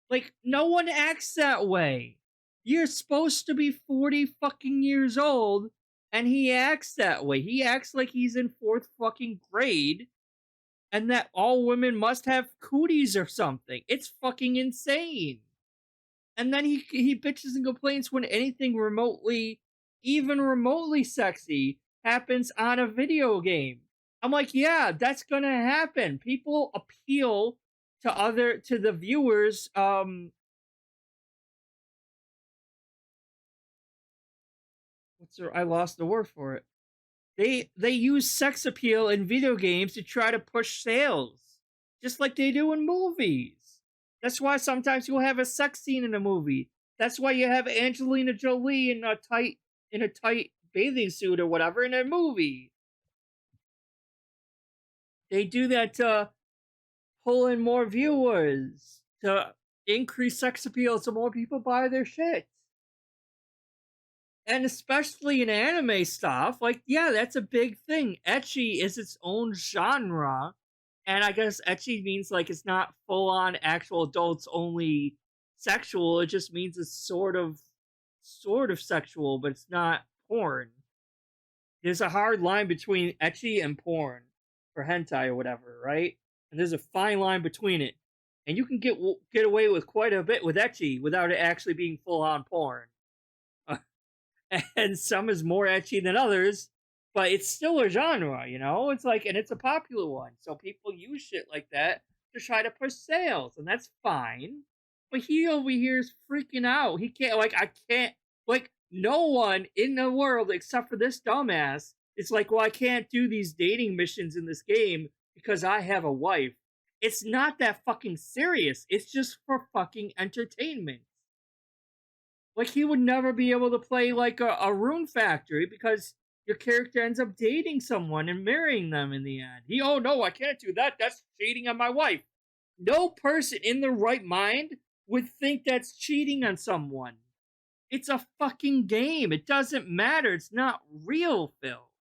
Like, no one acts that way. You're supposed to be 40 fucking years old, and he acts that way. He acts like he's in 4th fucking grade, and that all women must have cooties or something. It's fucking insane. And then he bitches and complains when anything remotely, even remotely sexy happens on a video game. I'm like, yeah, that's gonna happen. People appeal to the viewers, I lost the word for it. They use sex appeal in video games to try to push sales, just like they do in movies. That's why sometimes you'll have a sex scene in a movie. That's why you have Angelina Jolie in a tight bathing suit or whatever in a movie. They do that to pull in more viewers, to increase sex appeal so more people buy their shit. And especially in anime stuff, like, yeah, that's a big thing. Ecchi is its own genre, and I guess ecchi means, like, it's not full-on actual adults only sexual, it just means it's sort of sexual, but it's not porn. There's a hard line between ecchi and porn, or hentai or whatever, right? And there's a fine line between it. And you can get away with quite a bit with ecchi without it actually being full-on porn. And some is more ecchi than others, but it's still a genre, you know? It's like, and it's a popular one, so people use shit like that to try to push sales, and that's fine. But he over here is freaking out. He can't, like, I can't, like, no one in the world except for this dumbass is like, well, I can't do these dating missions in this game because I have a wife. It's not that fucking serious. It's just for fucking entertainment. Like, he would never be able to play, like, a Rune Factory because your character ends up dating someone and marrying them in the end. Oh no, I can't do that. That's cheating on my wife. No person in their right mind would think that's cheating on someone. It's a fucking game. It doesn't matter. It's not real, Phil.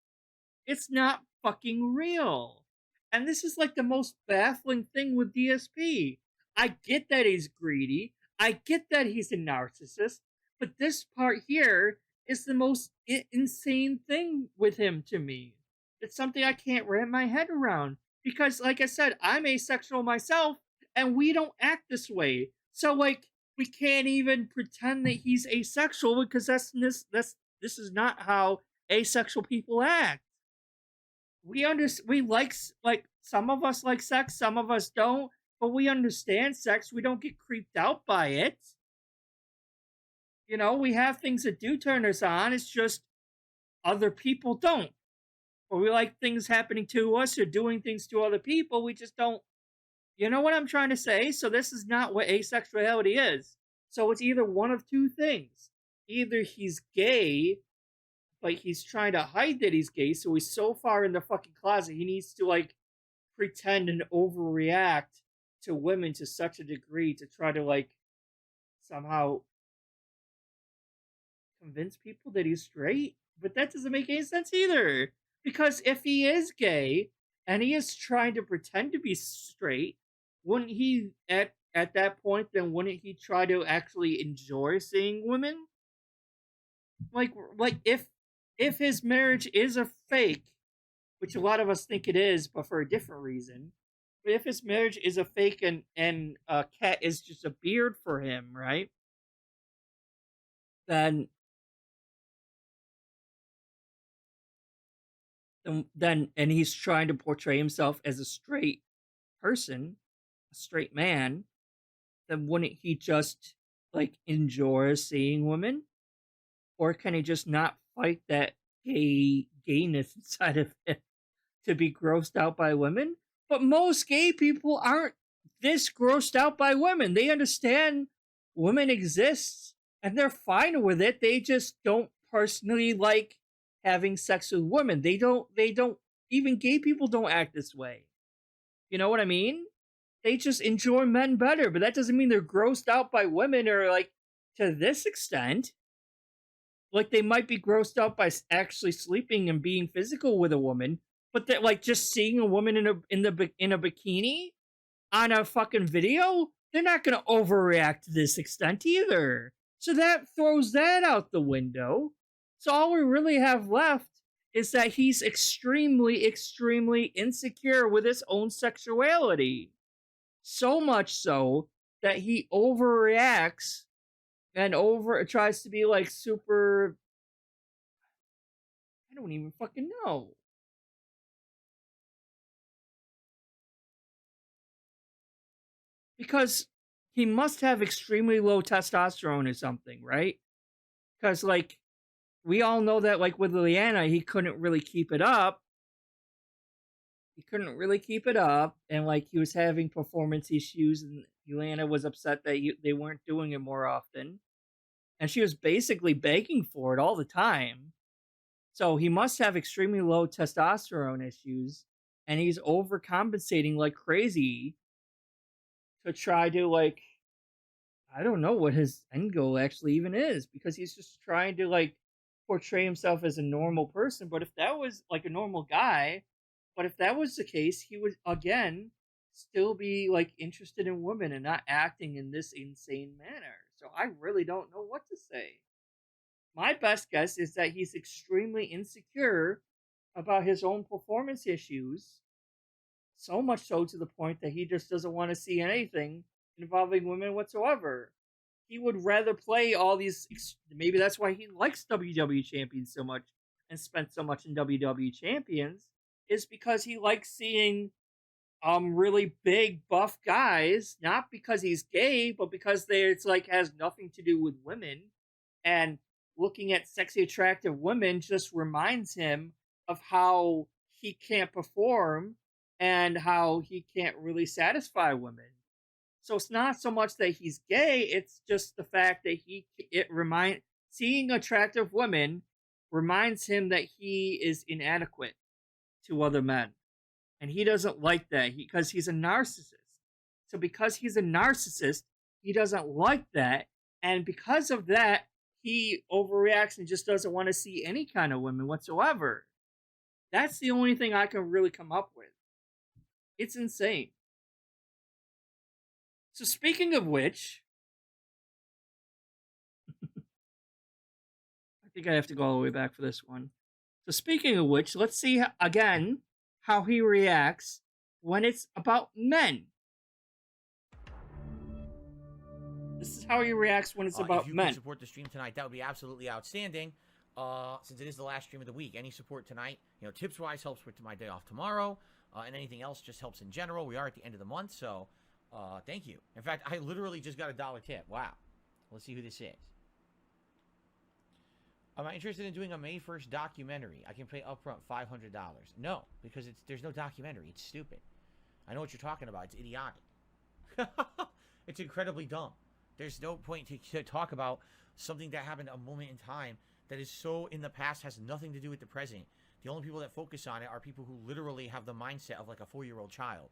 It's not fucking real. And this is, like, the most baffling thing with DSP. I get that he's greedy. I get that he's a narcissist. But this part here is the most insane thing with him to me. It's something I can't wrap my head around. Because, like I said, I'm asexual myself, and we don't act this way. So, like, we can't even pretend that he's asexual because this is not how asexual people act. We like, some of us like sex, some of us don't, but we understand sex. We don't get creeped out by it. You know, we have things that do turn us on. It's just other people don't. Or we like things happening to us or doing things to other people. We just don't. You know what I'm trying to say? So this is not what asexuality is. So it's either one of two things. Either he's gay, but he's trying to hide that he's gay, so he's so far in the fucking closet, he needs to, like, pretend and overreact to women to such a degree to try to, like, somehow convince people that he's straight. But that doesn't make any sense either. Because if he is gay and he is trying to pretend to be straight, wouldn't he at that point then wouldn't he try to actually enjoy seeing women? Like if his marriage is a fake, which a lot of us think it is, but for a different reason. But if his marriage is a fake and Cat is just a beard for him, right? Then and he's trying to portray himself as a straight person, a straight man, then wouldn't he just like enjoy seeing women, or can he just not fight that gayness inside of him to be grossed out by women? But most gay people aren't this grossed out by women. They understand women exist and they're fine with it. They just don't personally like having sex with women. They don't even gay people don't act this way. You know what I mean? They just enjoy men better, but that doesn't mean they're grossed out by women or like to this extent. Like they might be grossed out by actually sleeping and being physical with a woman, but that like just seeing a woman in a bikini on a fucking video, they're not gonna overreact to this extent either. So that throws that out the window. So all we really have left is that he's extremely, extremely insecure with his own sexuality. So much so that he overreacts and tries to be like super. I don't even fucking know. Because he must have extremely low testosterone or something, right? Because like we all know that like with Liliana, he couldn't really keep it up. And like he was having performance issues, and Liliana was upset that they weren't doing it more often, and she was basically begging for it all the time. So he must have extremely low testosterone issues, and he's overcompensating like crazy to try to like, I don't know what his end goal actually even is, because he's just trying to like portray himself as a normal person. But if that was like a normal guy, but if that was the case, he would again still be like interested in women and not acting in this insane manner. So I really don't know what to say. My best guess is that he's extremely insecure about his own performance issues, so much so to the point that he just doesn't want to see anything involving women whatsoever. He would rather play all these. Maybe that's why he likes WWE Champions so much and spent so much in WWE Champions, is because he likes seeing really big buff guys, not because he's gay, but because it's like has nothing to do with women. And looking at sexy attractive women just reminds him of how he can't perform and how he can't really satisfy women. So it's not so much that he's gay, it's just the fact that seeing attractive women reminds him that he is inadequate to other men. And he doesn't like that because he's a narcissist. So because he's a narcissist, he doesn't like that. And because of that, he overreacts and just doesn't want to see any kind of women whatsoever. That's the only thing I can really come up with. It's insane. So speaking of which, I think I have to go all the way back for this one. So speaking of which, let's see again how he reacts when it's about men. This is how he reacts when it's about if you men. could support the stream tonight, that would be absolutely outstanding. Since it is the last stream of the week, any support tonight, tips-wise helps with my day off tomorrow, and anything else just helps in general. We are at the end of the month, so thank you. In fact, I literally just got a $1 tip. Wow. Let's see who this is. Am I interested in doing a May 1st documentary? I can pay upfront $500. No, because there's no documentary. It's stupid. I know what you're talking about. It's idiotic. It's incredibly dumb. There's no point to talk about something that happened a moment in time that is so in the past, has nothing to do with the present. The only people that focus on it are people who literally have the mindset of like a 4-year-old child.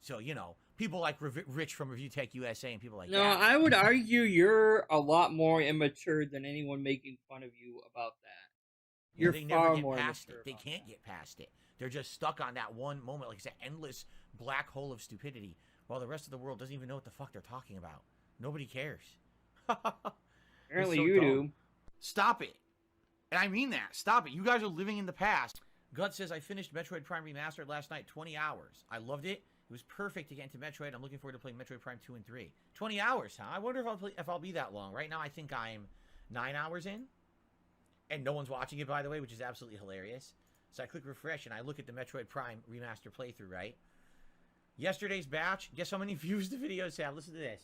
So, people like Rich from Review Tech USA and people like that. No, I would argue you're a lot more immature than anyone making fun of you about that. You're they far never get more past immature it. They about can't that. get past it. They're just stuck on that one moment, like it's an endless black hole of stupidity, while the rest of the world doesn't even know what the fuck they're talking about. Nobody cares. Apparently so you dumb. do. Stop it. And I mean that. Stop it. You guys are living in the past. Gut says, I finished Metroid Prime Remastered last night, 20 hours. I loved it. It was perfect to get into Metroid. I'm looking forward to playing Metroid Prime 2 and 3. 20 hours, huh? I wonder if I'll be that long. Right now, I think I'm 9 hours in. And no one's watching it, by the way, which is absolutely hilarious. So I click refresh, and I look at the Metroid Prime Remaster playthrough, right? Yesterday's batch, guess how many views the videos have? Listen to this.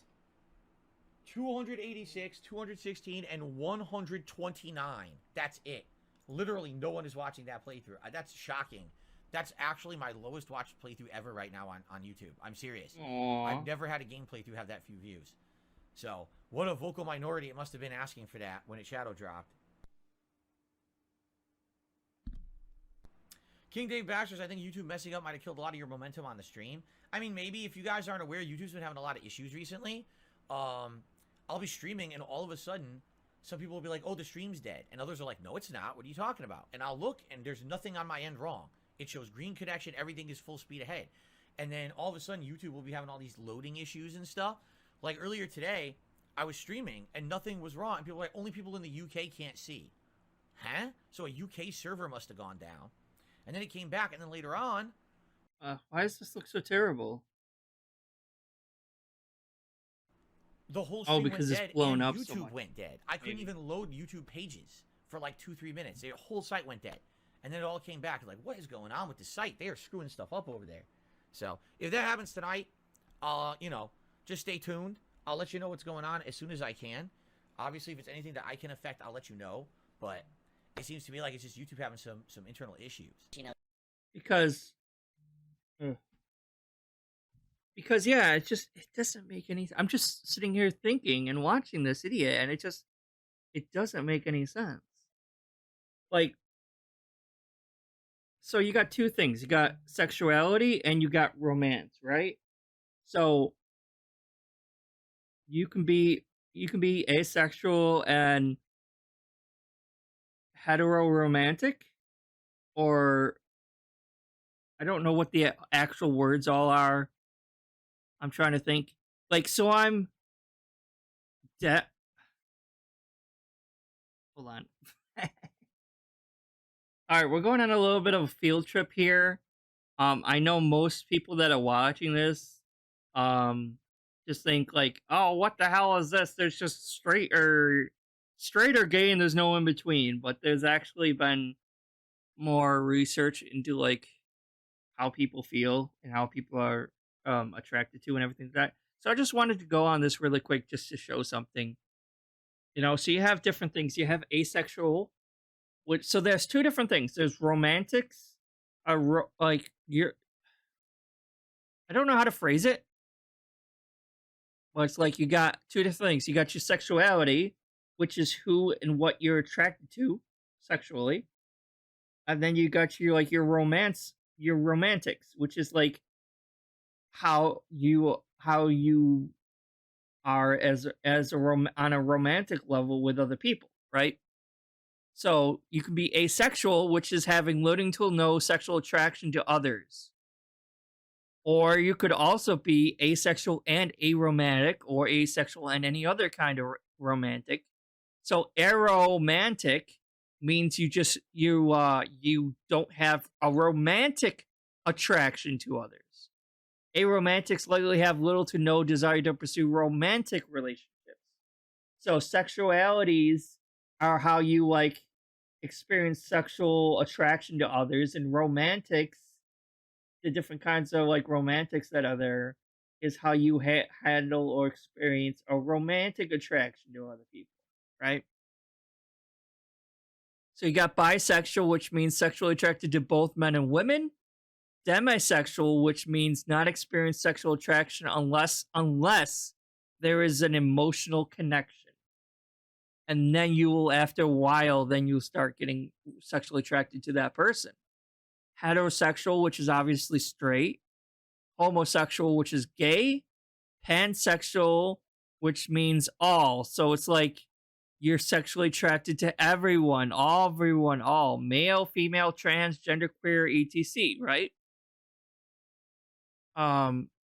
286, 216, and 129. That's it. Literally, no one is watching that playthrough. That's shocking. That's actually my lowest watched playthrough ever right now on YouTube. I'm serious. Aww. I've never had a game playthrough have that few views. So, what a vocal minority it must have been asking for that when it shadow dropped. King Dave Bashers, I think YouTube messing up might have killed a lot of your momentum on the stream. I mean, maybe if you guys aren't aware, YouTube's been having a lot of issues recently. I'll be streaming and all of a sudden, some people will be like, oh, the stream's dead. And others are like, no, it's not. What are you talking about? And I'll look and there's nothing on my end wrong. It shows green connection. Everything is full speed ahead. And then all of a sudden, YouTube will be having all these loading issues and stuff. Like earlier today, I was streaming and nothing was wrong. And people were like, only people in the UK can't see. Huh? So a UK server must have gone down. And then it came back, and then later on... why does this look so terrible? The whole stream because went it's dead, blown and up YouTube so much. went dead. I couldn't even load YouTube pages for like 2-3 minutes. The whole site went dead. And then it all came back. Like, what is going on with the site? They are screwing stuff up over there. So, if that happens tonight, you know, just stay tuned. I'll let you know what's going on as soon as I can. Obviously, if it's anything that I can affect, I'll let you know. But... it seems to me like it's just YouTube having some internal issues. You know, because yeah, it doesn't make any. I'm just sitting here thinking and watching this idiot, and it doesn't make any sense. Like, so you got two things: you got sexuality and you got romance, right? So you can be asexual and hetero-romantic, or I don't know what the actual words all are. I'm trying to think. Like, so I'm hold on. All right, we're going on a little bit of a field trip here. I know most people that are watching this just think like, oh, what the hell is this? There's just straight or gay and there's no in between. But there's actually been more research into like how people feel and how people are attracted to and everything like that. So I just wanted to go on this really quick just to show something. You know, so you have different things. You have asexual, which, so there's two different things. There's romantics, like you're, I don't know how to phrase it, but it's like you got two different things. You got your sexuality, which is who and what you're attracted to sexually, and then you got your like your romantics, which is like how you are on a romantic level with other people, right? So you can be asexual, which is having little to no sexual attraction to others. Or you could also be asexual and aromantic, or asexual and any other kind of romantic. So aromantic means you don't have a romantic attraction to others. Aromantics likely have little to no desire to pursue romantic relationships. So sexualities are how you like experience sexual attraction to others, and romantics, the different kinds of like romantics that are there, is how you handle or experience a romantic attraction to other people, right? So you got bisexual, which means sexually attracted to both men and women. Demisexual, which means not experience sexual attraction unless there is an emotional connection. And then you will, after a while, then you'll start getting sexually attracted to that person. Heterosexual, which is obviously straight. Homosexual, which is gay. Pansexual, which means all. So it's like you're sexually attracted to everyone, all. Male, female, trans, genderqueer, etc., right?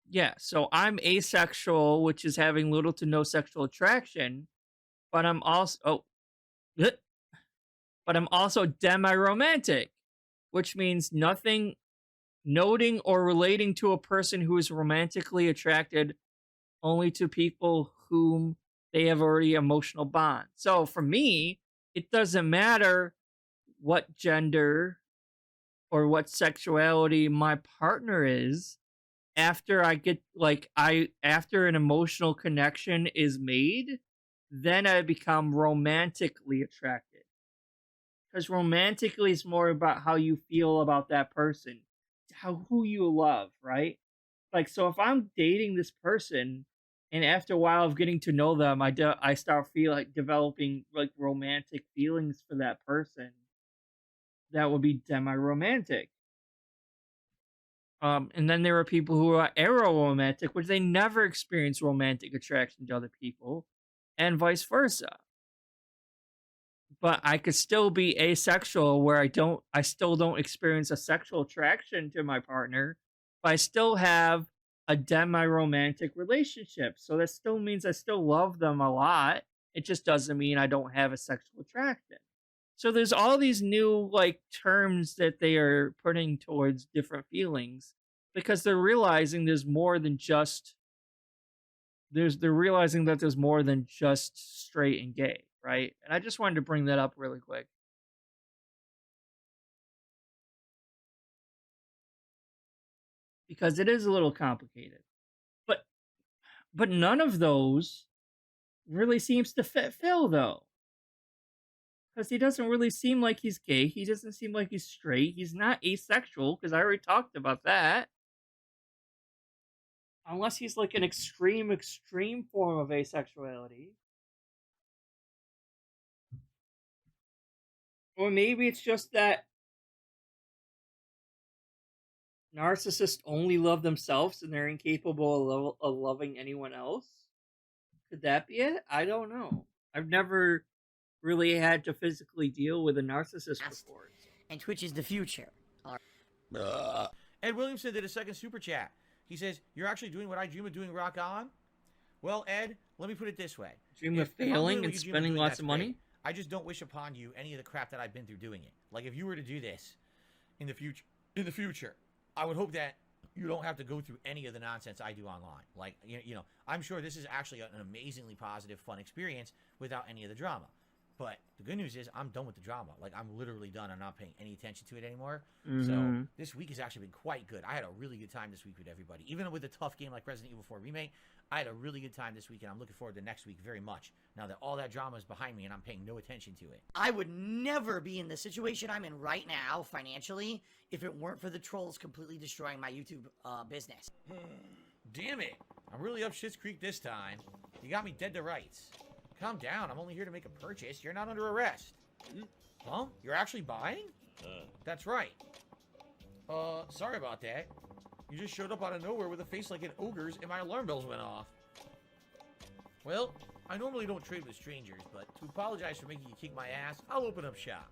Yeah, so I'm asexual, which is having little to no sexual attraction, but I'm also demiromantic, which means nothing noting or relating to a person who is romantically attracted only to people whom they have already emotional bond. So for me, it doesn't matter what gender or what sexuality my partner is. after I get after an emotional connection is made, then I become romantically attracted. Because romantically is more about how you feel about that person, who you love, right? Like, so if I'm dating this person, and after a while of getting to know them, I start developing like romantic feelings for that person. That would be semi-romantic. And then there are people who are aromantic, which they never experience romantic attraction to other people, and vice versa. But I could still be asexual, where I still don't experience a sexual attraction to my partner, but I still have a demi-romantic relationship. So that still means I still love them a lot. It just doesn't mean I don't have a sexual attraction. So there's all these new like terms that they are putting towards different feelings, because they're realizing there's more than just they're realizing that there's more than just straight and gay, right? And I just wanted to bring that up really quick. Because it is a little complicated. But none of those really seems to fit Phil, though. Because he doesn't really seem like he's gay. He doesn't seem like he's straight. He's not asexual, because I already talked about that. Unless he's like an extreme form of asexuality. Or maybe it's just that narcissists only love themselves and they're incapable of loving anyone else. Could that be it? I don't know. I've never really had to physically deal with a narcissist before. And Twitch is the future. Ed Williamson did a second super chat. He says, "You're actually doing what I dream of doing, rock on?" Well, Ed, let me put it this way. Dream of failing and spending lots of money? I just don't wish upon you any of the crap that I've been through doing it. Like, if you were to do this in the future, I would hope that you don't have to go through any of the nonsense I do online. Like, you know, I'm sure this is actually an amazingly positive, fun experience without any of the drama. But the good news is I'm done with the drama. Like, I'm literally done. I'm not paying any attention to it anymore. So this week has actually been quite good. I had a really good time this week with everybody. Even with a tough game like Resident Evil 4 Remake, I had a really good time this week, and I'm looking forward to next week very much, now that all that drama is behind me and I'm paying no attention to it. I would never be in the situation I'm in right now, financially, if it weren't for the trolls completely destroying my YouTube business. Damn it. I'm really up Schitt's Creek this time. You got me dead to rights. Calm down. I'm only here to make a purchase. You're not under arrest. Huh? You're actually buying? That's right. Sorry about that. You just showed up out of nowhere with a face like an ogre's and my alarm bells went off. Well, I normally don't trade with strangers, but to apologize for making you kick my ass, I'll open up shop.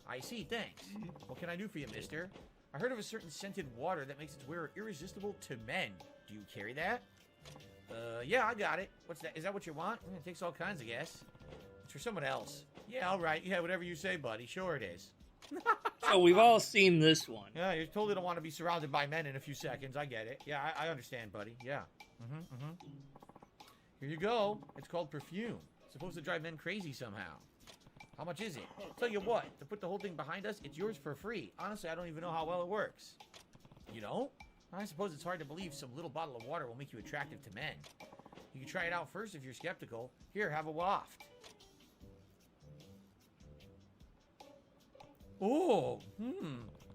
I see, thanks. What can I do for you, mister? I heard of a certain scented water that makes its wearer irresistible to men. Do you carry that? Yeah, I got it. What's that? Is that what you want? It takes all kinds, I guess. It's for someone else. Yeah, all right. Yeah, whatever you say, buddy. Sure it is. So we've all seen this one. Yeah, you totally don't want to be surrounded by men in a few seconds. I get it. Yeah, I understand, buddy. Yeah. Here you go. It's called perfume. It's supposed to drive men crazy somehow. How much is it? I'll tell you what. To put the whole thing behind us, it's yours for free. Honestly, I don't even know how well it works. You don't? I suppose it's hard to believe some little bottle of water will make you attractive to men. You can try it out first if you're skeptical. Here, have a waft. Oh,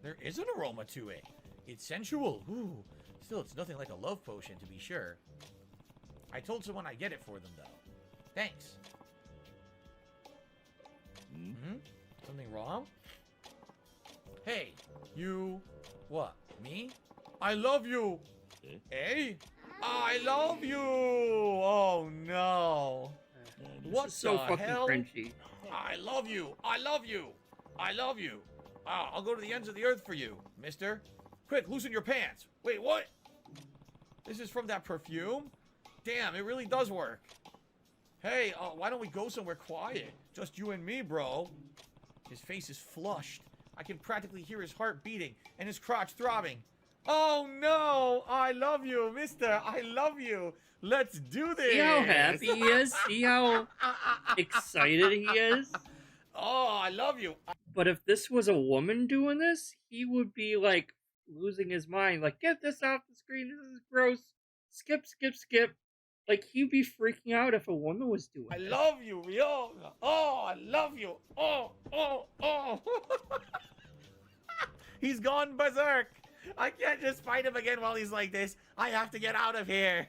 there is an aroma to it. It's sensual. Ooh. Still, it's nothing like a love potion, to be sure. I told someone I'd get it for them, though. Thanks. Something wrong? Hey, you... What, me? I love you! Eh? I love you! Oh, no. What is so the fucking hell? cringy. I love you! I love you! I love you! I'll go to the ends of the earth for you, mister. Quick, loosen your pants. Wait, what? This is from that perfume? Damn, it really does work. Hey, why don't we go somewhere quiet? Just you and me, bro. His face is flushed. I can practically hear his heart beating and his crotch throbbing. Oh no! I love you, mister! I love you! Let's do this! See how happy he is? See how excited he is? Oh, I love you! But if this was a woman doing this, he would be like losing his mind. Like, get this off the screen. This is gross. Skip, skip, skip. Like, he'd be freaking out if a woman was doing I this. love you, Ryo. Oh, I love you. Oh, oh, oh. He's gone berserk. I can't just fight him again while he's like this. I have to get out of here.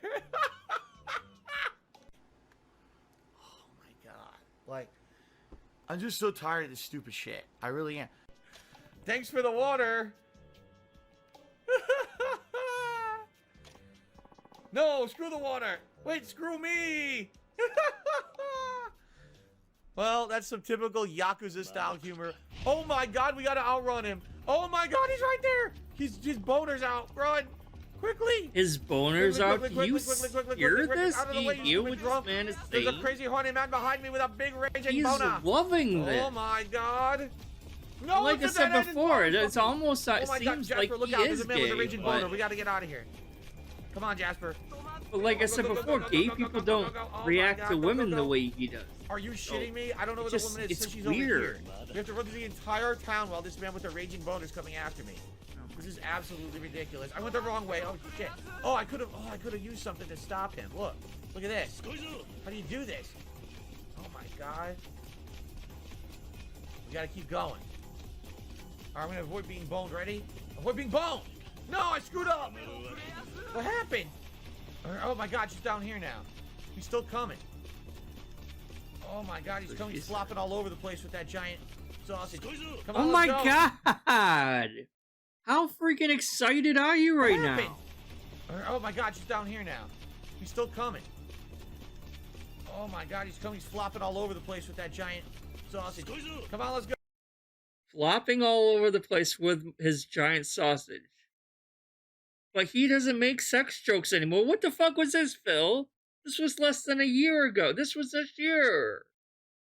Oh my god. Like, I'm just so tired of this stupid shit. I really am. Thanks for the water. No, screw the water. Wait, screw me. Well, that's some typical Yakuza style humor. Oh my god, we gotta outrun him. Oh my god, he's right there. His boner's out. Run. Quickly. His boner's Quickly, out. quickly, You quickly, quickly, hear quickly, quickly, this? out of the You way, hear you what stupid drunk. this man is There's a saying? crazy horny man behind me with a big raging He's boner. loving this. Oh my god. No, Like I it's a said dead-ended before, boner. it's almost Oh my god, seems Jasper, like look he out. There's is a man with a gay, raging but, boner. We gotta get out of here. Come on, Jasper. but like I said before, gay people don't react to women the way he does. Are you shitting me? I don't know where It's the woman is. just- So she's it's over here. weird. We have to run through the entire town while this man with the raging boner is coming after me. This is absolutely ridiculous. I went the wrong way. Oh shit. Oh, I could have used something to stop him. Look at this. How do you do this? Oh my god. We gotta keep going. Alright, I'm gonna avoid being boned. Ready? Avoid being boned! No, I screwed up! What happened? Oh my god, she's down here now. He's still coming. Oh my god, he's coming. He's flopping all over the place with that giant sausage. Come on, Oh my let's go. god! How freaking excited are you right What now? happened? Oh my god, she's down here now. He's still coming. Oh my god, he's coming. He's flopping all over the place with that giant sausage. Come on, let's go. Flopping all over the place with his giant sausage. But he doesn't make sex jokes anymore. What the fuck was this, Phil? This was less than a year ago. This was this year.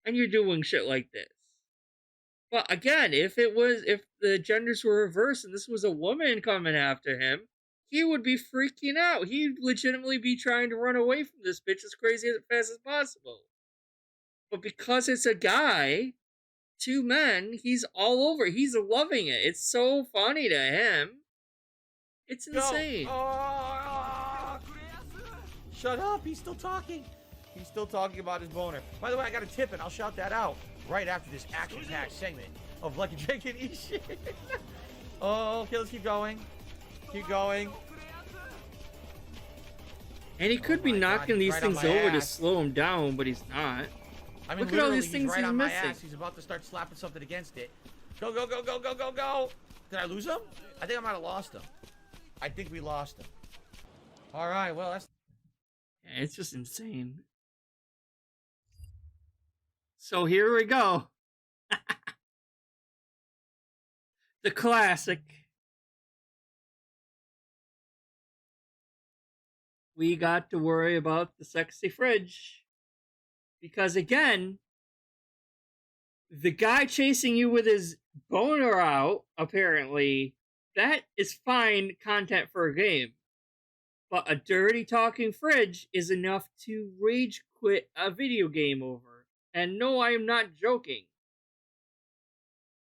And you're doing shit like this. But again, if the genders were reversed and this was a woman coming after him, he would be freaking out. He'd legitimately be trying to run away from this bitch as crazy as fast as possible. But because it's a guy, two men, he's all over. He's loving it. It's so funny to him. It's insane. Oh, shut up. He's still talking. He's still talking about his boner. By the way, I got a tip, and I'll shout that out right after this action-packed segment of Lucky Jake and eat shit. Oh, okay, let's keep going. Keep going. And he could be knocking these things over to slow him down, but he's not. I mean, look at all these he's things right he's on my missing. ass. He's about to start slapping something against it. Go, go, go, go, go, go, go. Did I lose him? I think I might have lost him. I think we lost him. All right, well, that's... Yeah, it's just insane. So here we go. The classic. We got to worry about the sexy fridge. Because again, the guy chasing you with his boner out, apparently, that is fine content for a game. But a dirty talking fridge is enough to rage quit a video game over. And no, I am not joking.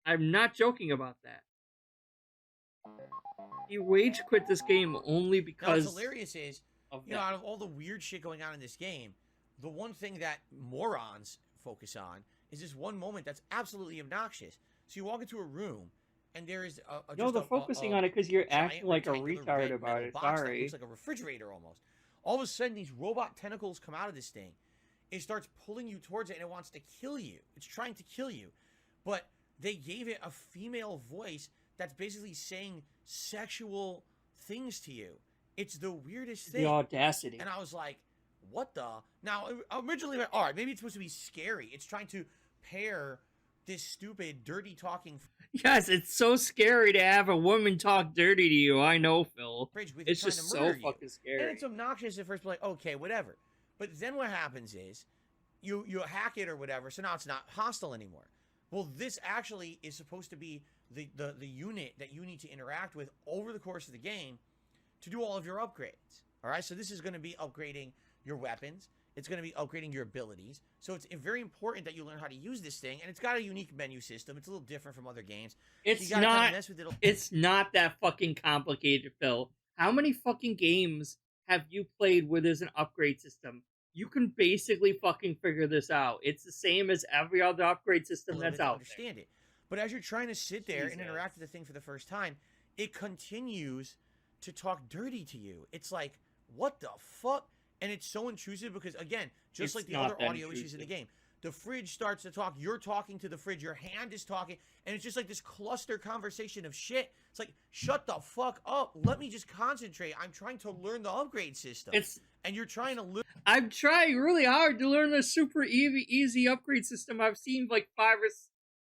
I'm not joking about that. He rage quit this game only because... what's hilarious is, you know, out of all the weird shit going on in this game, the one thing that morons focus on is this one moment that's absolutely obnoxious. So you walk into a room, and there is No, they're focusing on it because you're acting like a rectangular retard red about metal it. box that Sorry. looks like a refrigerator almost. All of a sudden, these robot tentacles come out of this thing. It starts pulling you towards it, and it wants to kill you. It's trying to kill you. But they gave it a female voice that's basically saying sexual things to you. It's the weirdest thing. The audacity. And I was like, what the? Now, originally, all right, maybe it's supposed to be scary. It's trying to pair this stupid, dirty talking... Yes, it's so scary to have a woman talk dirty to you. I know, Phil. With It's trying just to so murder you. fucking scary. And it's obnoxious at first, but like, okay, whatever. But then what happens is, you hack it or whatever, so now it's not hostile anymore. Well, this actually is supposed to be the unit that you need to interact with over the course of the game to do all of your upgrades. All right, so this is going to be upgrading your weapons. It's going to be upgrading your abilities. So it's very important that you learn how to use this thing. And it's got a unique menu system. It's a little different from other games. It's so you not. Kind of mess with it. It's not that fucking complicated, Phil. How many fucking games have you played where there's an upgrade system? You can basically fucking figure this out. It's the same as every other upgrade system that's out Understand it. But as you're trying to sit there and interact with the thing for the first time, it continues to talk dirty to you. It's like, what the fuck? And it's so intrusive because, again, just like the other audio issues in the game, the fridge starts to talk. You're talking to the fridge. Your hand is talking. And it's just like this cluster conversation of shit. It's like, shut the fuck up. Let me just concentrate. I'm trying to learn the upgrade system. And you're trying to learn. I'm trying really hard to learn the super easy upgrade system I've seen like 500 or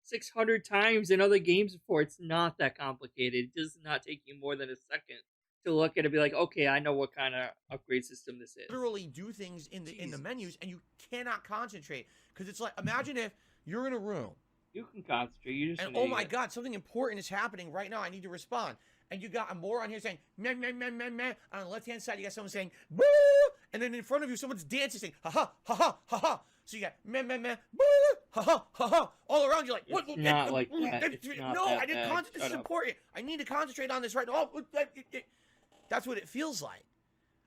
600 times in other games before. It's not that complicated. It does not take you more than a second to look at it and be like, okay, I know what kind of upgrade system this is. Literally do things in the menus, and you cannot concentrate because it's like, imagine if you're in a room. You can concentrate. You just and oh my god, something important is happening right now. I need to respond. And you got a moron here saying meh meh meh meh meh. On the left hand side, you got someone saying boo, and then in front of you, someone's dancing saying ha ha ha ha ha ha. So you got meh meh meh boo, ha ha ha ha. All around you like what? It's not like that. No, I didn't concentrate. This is important. I need to concentrate on this right now. That's what it feels like.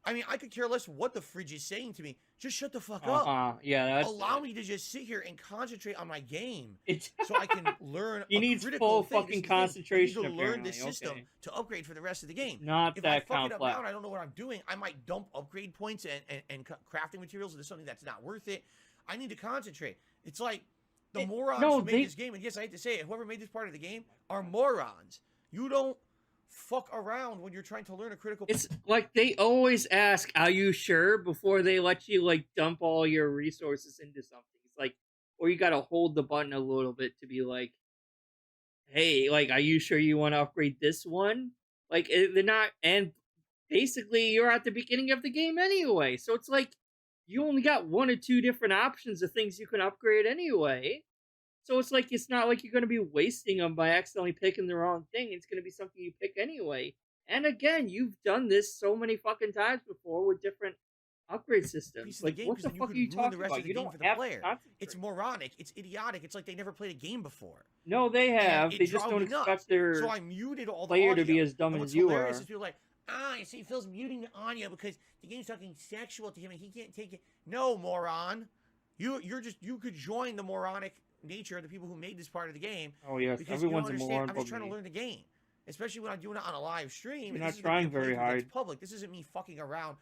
I mean, I could care less what the fridge is saying to me. Just shut the fuck up. Yeah, allow me to just sit here and concentrate on my game, so I can learn. He needs full fucking concentration. To learn this system to upgrade for the rest of the game. Not if that I fuck complex. it up now and I don't know what I'm doing, I might dump upgrade points and crafting materials into something that's not worth it. I need to concentrate. It's like the morons who made this game, and yes, I hate to say it, whoever made this part of the game are morons. You don't fuck around when you're trying to learn a critical. It's like they always ask, "Are you sure?" before they let you like dump all your resources into something. It's like, or you gotta hold the button a little bit to be like, "Hey, like, are you sure you want to upgrade this one?" Like they're not, and basically you're at the beginning of the game anyway, so it's like you only got 1 or 2 different options of things you can upgrade anyway. So it's like, it's not like you're going to be wasting them by accidentally picking the wrong thing. It's going to be something you pick anyway. And again, you've done this so many fucking times before with different upgrade systems. Like, what the fuck are you talking about? You don't have to concentrate. It's moronic. It's idiotic. It's like they never played a game before. No, they have. They just don't expect their so I muted all the player audio. to be as dumb as you are. People like, I see Phil's muting the audio because the game's talking sexual to him and he can't take it. No, moron. You could join the moronic nature of the people who made this part of the game. Oh yes, because everyone's you don't a moron. I'm just trying to learn the game, especially when I'm doing it on a live stream. You're not trying very hard. It's public. This isn't me fucking around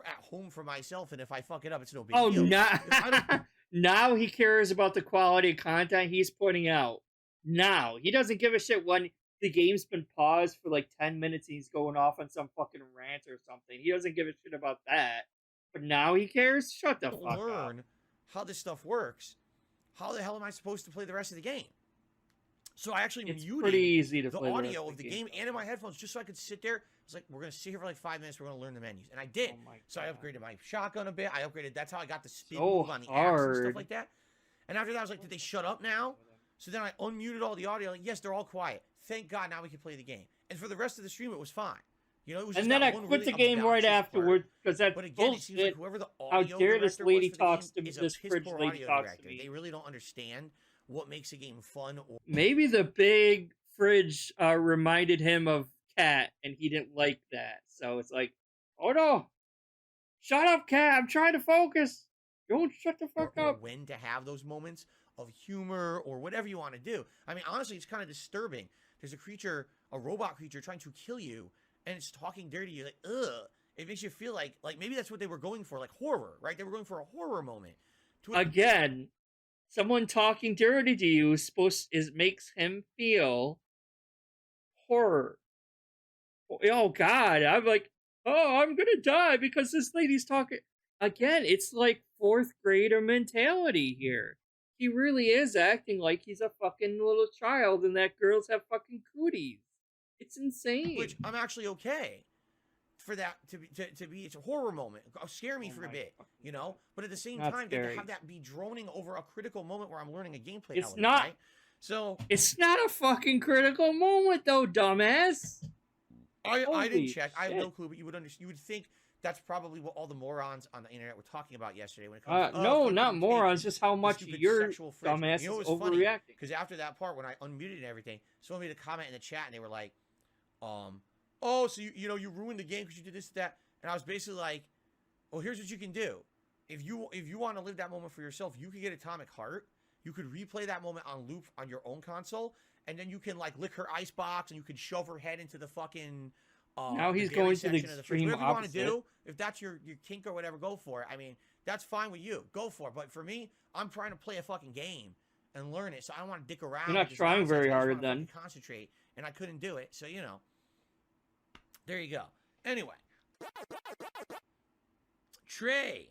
at home for myself, and if I fuck it up, it's no big Oh, deal. now he cares about the quality of content he's putting out. Now he doesn't give a shit when the game's been paused for like 10 minutes and he's going off on some fucking rant or something. He doesn't give a shit about that. But now he cares? Shut the fuck up. Learn how this stuff works. How the hell am I supposed to play the rest of the game? So I actually muted the audio of the game and in my headphones just so I could sit there. I was like, we're going to sit here for like 5 minutes. We're going to learn the menus. And I did. So I upgraded my shotgun a bit. I upgraded. That's how I got the spin move on the axe and stuff like that. And after that, I was like, did they shut up now? So then I unmuted all the audio. Like, yes, they're all quiet. Thank God now we can play the game. And for the rest of the stream, it was fine. You know, it was just and then I quit the game right afterward because that's bullshit. Like whoever the How audio dare this lady talks to me? This fridge lady talks to me. They really don't understand what makes a game fun. Or maybe the big fridge reminded him of Cat, and he didn't like that. So it's like, oh no, shut up, Cat! I'm trying to focus. Don't shut the fuck up. When to have those moments of humor or whatever you want to do. I mean, honestly, it's kind of disturbing. There's a creature, a robot creature, trying to kill you. And it's talking dirty to you, like, ugh. It makes you feel like maybe that's what they were going for, like horror, right? They were going for a horror moment. Again, someone talking dirty to you makes him feel horror. Oh God, I'm like, oh, I'm gonna die because this lady's talking. Again, it's like 4th grader mentality here. He really is acting like he's a fucking little child and that girls have fucking cooties. It's insane. Which I'm actually okay for that to be. It's a horror moment. Scare me for a bit, you know. But at the same time, to have that be droning over a critical moment where I'm learning a gameplay. It's not. Right? So it's not a fucking critical moment, though, dumbass. I didn't check. I have no clue, but you would understand. You would think that's probably what all the morons on the internet were talking about yesterday when it comes to No, fucking not take morons, just how the much stupid your sexual fridge. dumbass You know is what was funny? overreacting. Because after that part, when I unmuted and everything, someone made a comment in the chat and they were like, oh, so you ruined the game because you did this, that. And I was basically like, well, here's what you can do. If you want to live that moment for yourself, you could get Atomic Heart. You could replay that moment on loop on your own console, and then you can like lick her ice box, and you can shove her head into the fucking. Now he's going to the extreme whatever you want to opposite. do. If that's your kink or whatever, go for it. I mean, that's fine with you. Go for it. But for me, I'm trying to play a fucking game and learn it, so I don't want to dick around. You're not trying very hard then. Concentrate, and I couldn't do it. So there you go. Anyway, Trey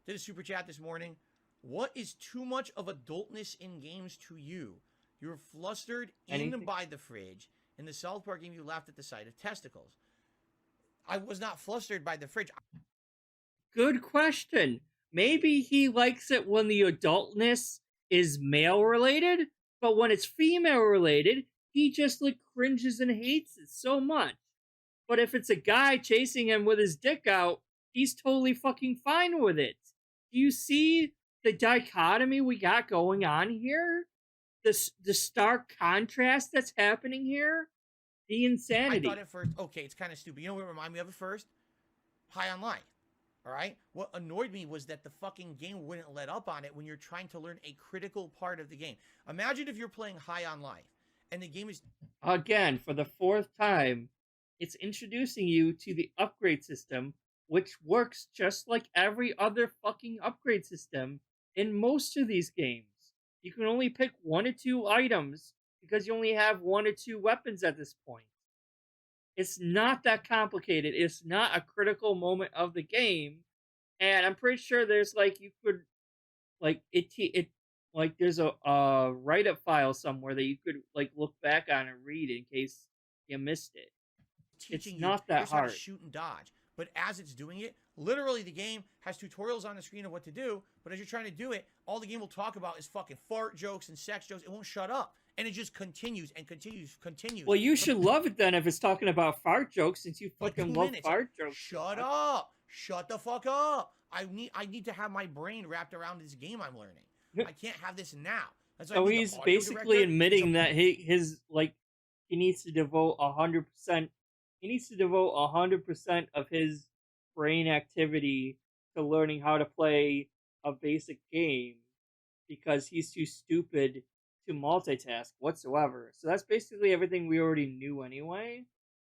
did a super chat this morning. What is too much of adultness in games to you? You were flustered by the fridge. In the South Park game, you laughed at the sight of testicles. I was not flustered by the fridge. Good question. Maybe he likes it when the adultness is male related, but when it's female related, he just like cringes and hates it so much. But if it's a guy chasing him with his dick out, he's totally fucking fine with it. Do you see the dichotomy we got going on here? The stark contrast that's happening here? The insanity. I thought at first, okay, it's kind of stupid. You know what reminded me of it first? High on Life. All right? What annoyed me was that the fucking game wouldn't let up on it when you're trying to learn a critical part of the game. Imagine if you're playing High on Life and the game is... Again, for the fourth time, it's introducing you to the upgrade system, which works just like every other fucking upgrade system in most of these games. You can only pick 1 or 2 items because you only have 1 or 2 weapons at this point. It's not that complicated. It's not a critical moment of the game, and I'm pretty sure there's like you could like it like there's a write-up file somewhere that you could like look back on and read in case you missed it. Teaching it's not that hard. How to shoot and dodge. But as it's doing it, literally the game has tutorials on the screen of what to do, but as you're trying to do it, all the game will talk about is fucking fart jokes and sex jokes. It won't shut up. And it just continues and continues. Well, you should love it then if it's talking about fart jokes, since you fucking love fart jokes. Shut up. Shut the fuck up. I need to have my brain wrapped around this game I'm learning. I can't have this now. That's so he's basically admitting that he needs to devote 100%. He needs to devote 100% of his brain activity to learning how to play a basic game because he's too stupid to multitask whatsoever. So that's basically everything we already knew anyway.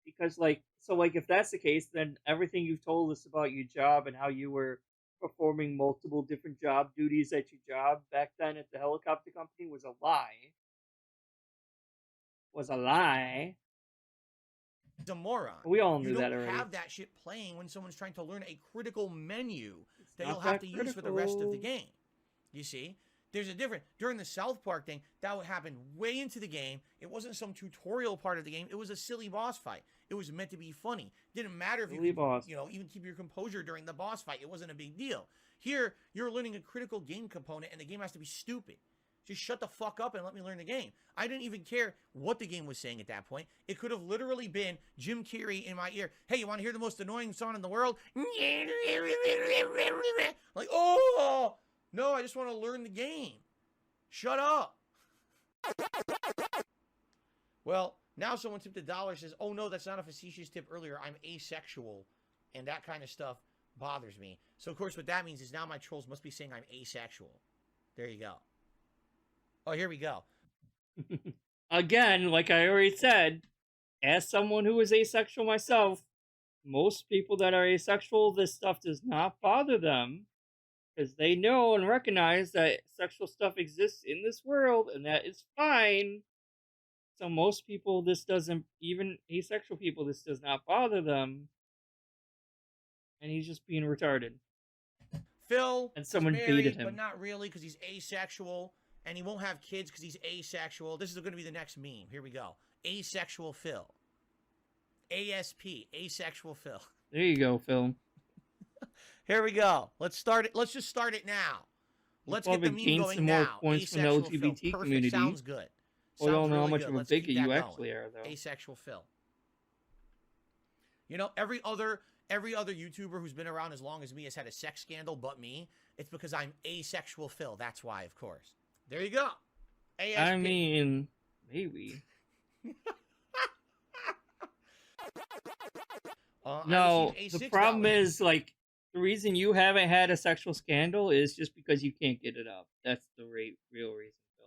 Because if that's the case, then everything you've told us about your job and how you were performing multiple different job duties at your job back then at the helicopter company was a lie. Was a lie. A moron. We all knew that already. You don't have that shit playing when someone's trying to learn a critical menu that you'll have to use for the rest of the game. You see? There's a difference. During the South Park thing, that would happen way into the game. It wasn't some tutorial part of the game. It was a silly boss fight. It was meant to be funny. It didn't matter if you could, even keep your composure during the boss fight. It wasn't a big deal. Here, you're learning a critical game component, and the game has to be stupid. Just shut the fuck up and let me learn the game. I didn't even care what the game was saying at that point. It could have literally been Jim Carrey in my ear. Hey, you want to hear the most annoying song in the world? Like, oh, no, I just want to learn the game. Shut up. Well, now someone tipped $1, says, oh, no, that's not a facetious tip earlier. I'm asexual, and that kind of stuff bothers me. So, of course, what that means is now my trolls must be saying I'm asexual. There you go. Oh, here we go. Again, like I already said, as someone who is asexual myself, most people that are asexual, this stuff does not bother them because they know and recognize that sexual stuff exists in this world and that is fine. So most people, this doesn't, even asexual people, this does not bother them. And he's just being retarded. Phil and someone is married, baited him. But not really because he's asexual. And he won't have kids because he's asexual. This is going to be the next meme. Here we go. Asexual Phil. ASP. Asexual Phil. There you go, Phil. Here we go. Let's start it. Let's just start it now. Let's get the meme going now. Points from the LGBT community. Sounds good. We don't know how much of a bigot you actually are, though. Asexual Phil. You know, every other every other YouTuber who's been around as long as me has had a sex scandal but me. It's because I'm asexual Phil. That's why, of course. There you go. ASP. I mean, maybe. No, the problem is, like, the reason you haven't had a sexual scandal is just because you can't get it up. That's the real reason, Phil.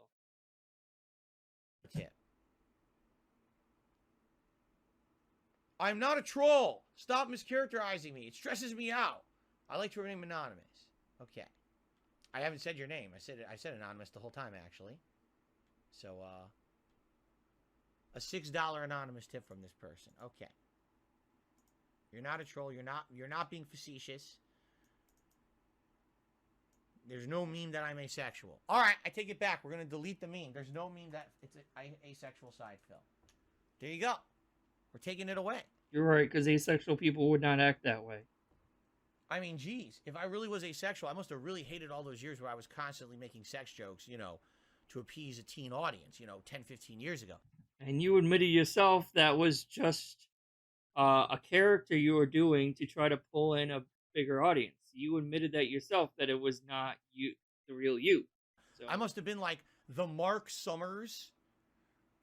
Tip. I'm not a troll. Stop mischaracterizing me. It stresses me out. I like to remain anonymous. Okay. I haven't said your name. I said anonymous the whole time, actually. So, a $6 anonymous tip from this person. Okay. You're not a troll. You're not being facetious. There's no meme that I'm asexual. All right, I take it back. We're going to delete the meme. There's no meme that it's an asexual side, Phil. There you go. We're taking it away. You're right, because asexual people would not act that way. I mean, geez, if I really was asexual, I must have really hated all those years where I was constantly making sex jokes, you know, to appease a teen audience, you know, 10, 15 years ago. And you admitted yourself that was just a character you were doing to try to pull in a bigger audience. You admitted that yourself, that it was not you, the real you. So I must have been like the Mark Summers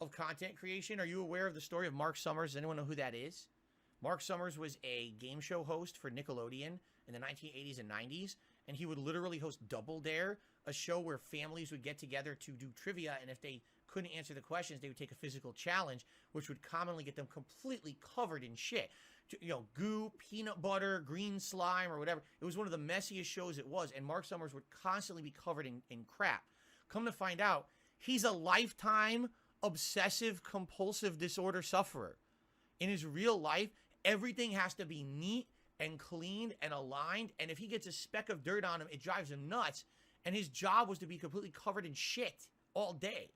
of content creation. Are you aware of the story of Mark Summers? Does anyone know who that is? Mark Summers was a game show host for Nickelodeon in the 1980s and 90s, and he would literally host Double Dare, a show where families would get together to do trivia, and if they couldn't answer the questions, they would take a physical challenge, which would commonly get them completely covered in shit. You know, goo, peanut butter, green slime, or whatever. It was one of the messiest shows it was, and Mark Summers would constantly be covered in crap. Come to find out, he's a lifetime obsessive-compulsive disorder sufferer. In his real life, everything has to be neat and cleaned and aligned, and if he gets a speck of dirt on him, it drives him nuts, and his job was to be completely covered in shit all day.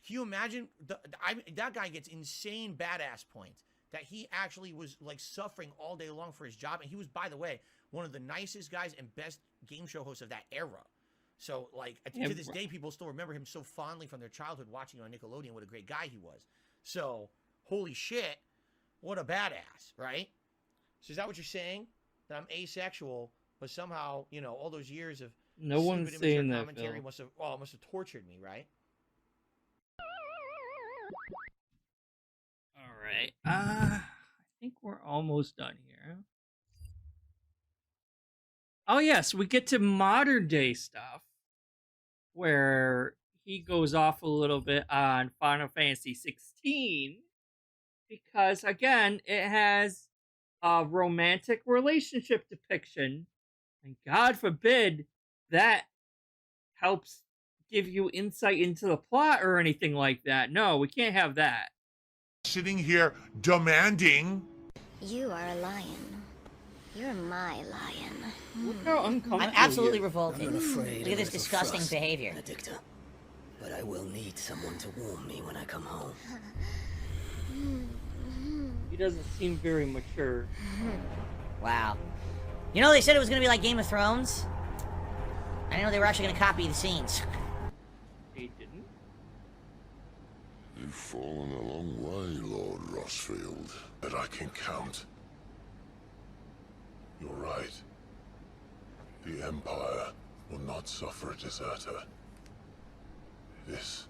Can you imagine? That guy gets insane badass points. That he actually was like suffering all day long for his job. And he was, by the way, one of the nicest guys and best game show hosts of that era. So, like, I think to this day, people still remember him so fondly from their childhood watching on Nickelodeon. What a great guy he was. So, holy shit, what a badass, right? So is that what you're saying? That I'm asexual, but somehow, you know, all those years of no one's saying that, commentary Phil. must have tortured me, right? Alright, I think we're almost done here. Oh yes, we get to modern day stuff, where he goes off a little bit on Final Fantasy 16, because again, it has a romantic relationship depiction, and God forbid that helps give you insight into the plot or anything like that. No, we can't have that. Sitting here demanding. You are a lion. You're my lion. Look how uncomfortable. I'm absolutely revolted. I'm afraid Look at this disgusting behavior. Addictor. But I will need someone to warm me when I come home. He doesn't seem very mature. Wow. You know, they said it was going to be like Game of Thrones. I didn't know they were actually going to copy the scenes. They didn't. You've fallen a long way, Lord Rossfield, but I can count. You're right. The Empire will not suffer a deserter. This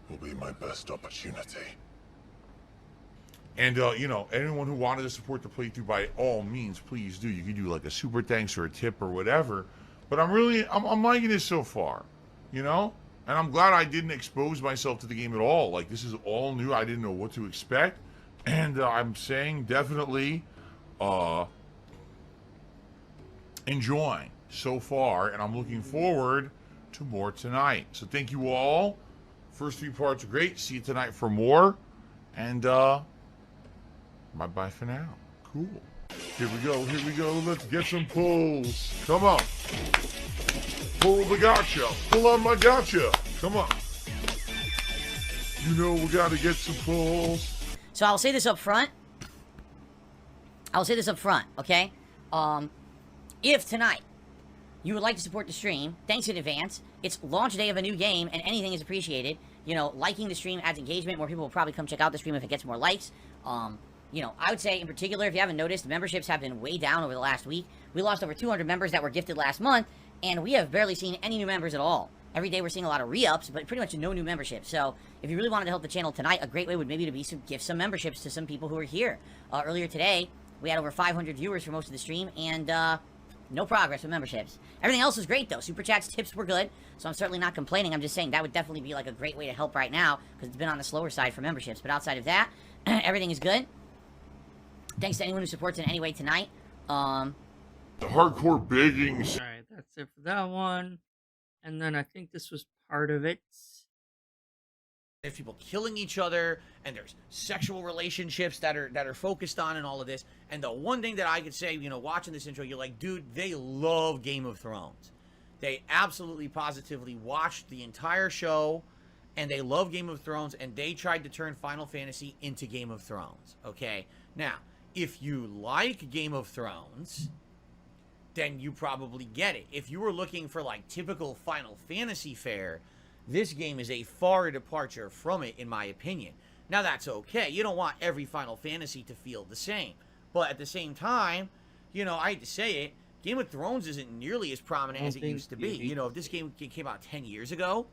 will be my best opportunity. And, you know, anyone who wanted to support the playthrough, by all means, please do. You can do like a super thanks or a tip or whatever. But I'm liking this so far, you know? And I'm glad I didn't expose myself to the game at all. Like, this is all new. I didn't know what to expect. And I'm saying definitely enjoying so far. And I'm looking forward to more tonight. So thank you all. First 3 parts are great. See you tonight for more. And bye-bye for now. Cool. Here we go. Let's get some pulls. Come on. Pull the gotcha. Pull on my gotcha. Come on. You know we gotta get some pulls. So I'll say this up front. Okay? If tonight you would like to support the stream, thanks in advance. It's launch day of a new game, and anything is appreciated. You know, liking the stream adds engagement. More people will probably come check out the stream if it gets more likes. You know, I would say in particular, if you haven't noticed, memberships have been way down over the last week. We lost over 200 members that were gifted last month, and we have barely seen any new members at all. Every day we're seeing a lot of re-ups, but pretty much no new memberships. So if you really wanted to help the channel tonight, a great way would maybe to be to gift some memberships to some people who are here. Earlier today, we had over 500 viewers for most of the stream, and no progress with memberships. Everything else was great, though. Super Chat's tips were good, so I'm certainly not complaining. I'm just saying that would definitely be like a great way to help right now, because it's been on the slower side for memberships. But outside of that, everything is good. Thanks to anyone who supports in any way tonight. The hardcore begging. Alright, that's it for that one. And then I think this was part of it. There's people killing each other, and there's sexual relationships that are focused on and all of this. And the one thing that I could say, you know, watching this intro, you're like, dude, they love Game of Thrones. They absolutely positively watched the entire show, and they love Game of Thrones, and they tried to turn Final Fantasy into Game of Thrones. Okay? Now, if you like Game of Thrones, then you probably get it. If you were looking for like typical Final Fantasy fare, this game is a far departure from it, in my opinion. Now, that's okay. You don't want every Final Fantasy to feel the same. But at the same time, you know, I hate to say it, Game of Thrones isn't nearly as prominent as it used to be. You know, if this game came out 10 years ago,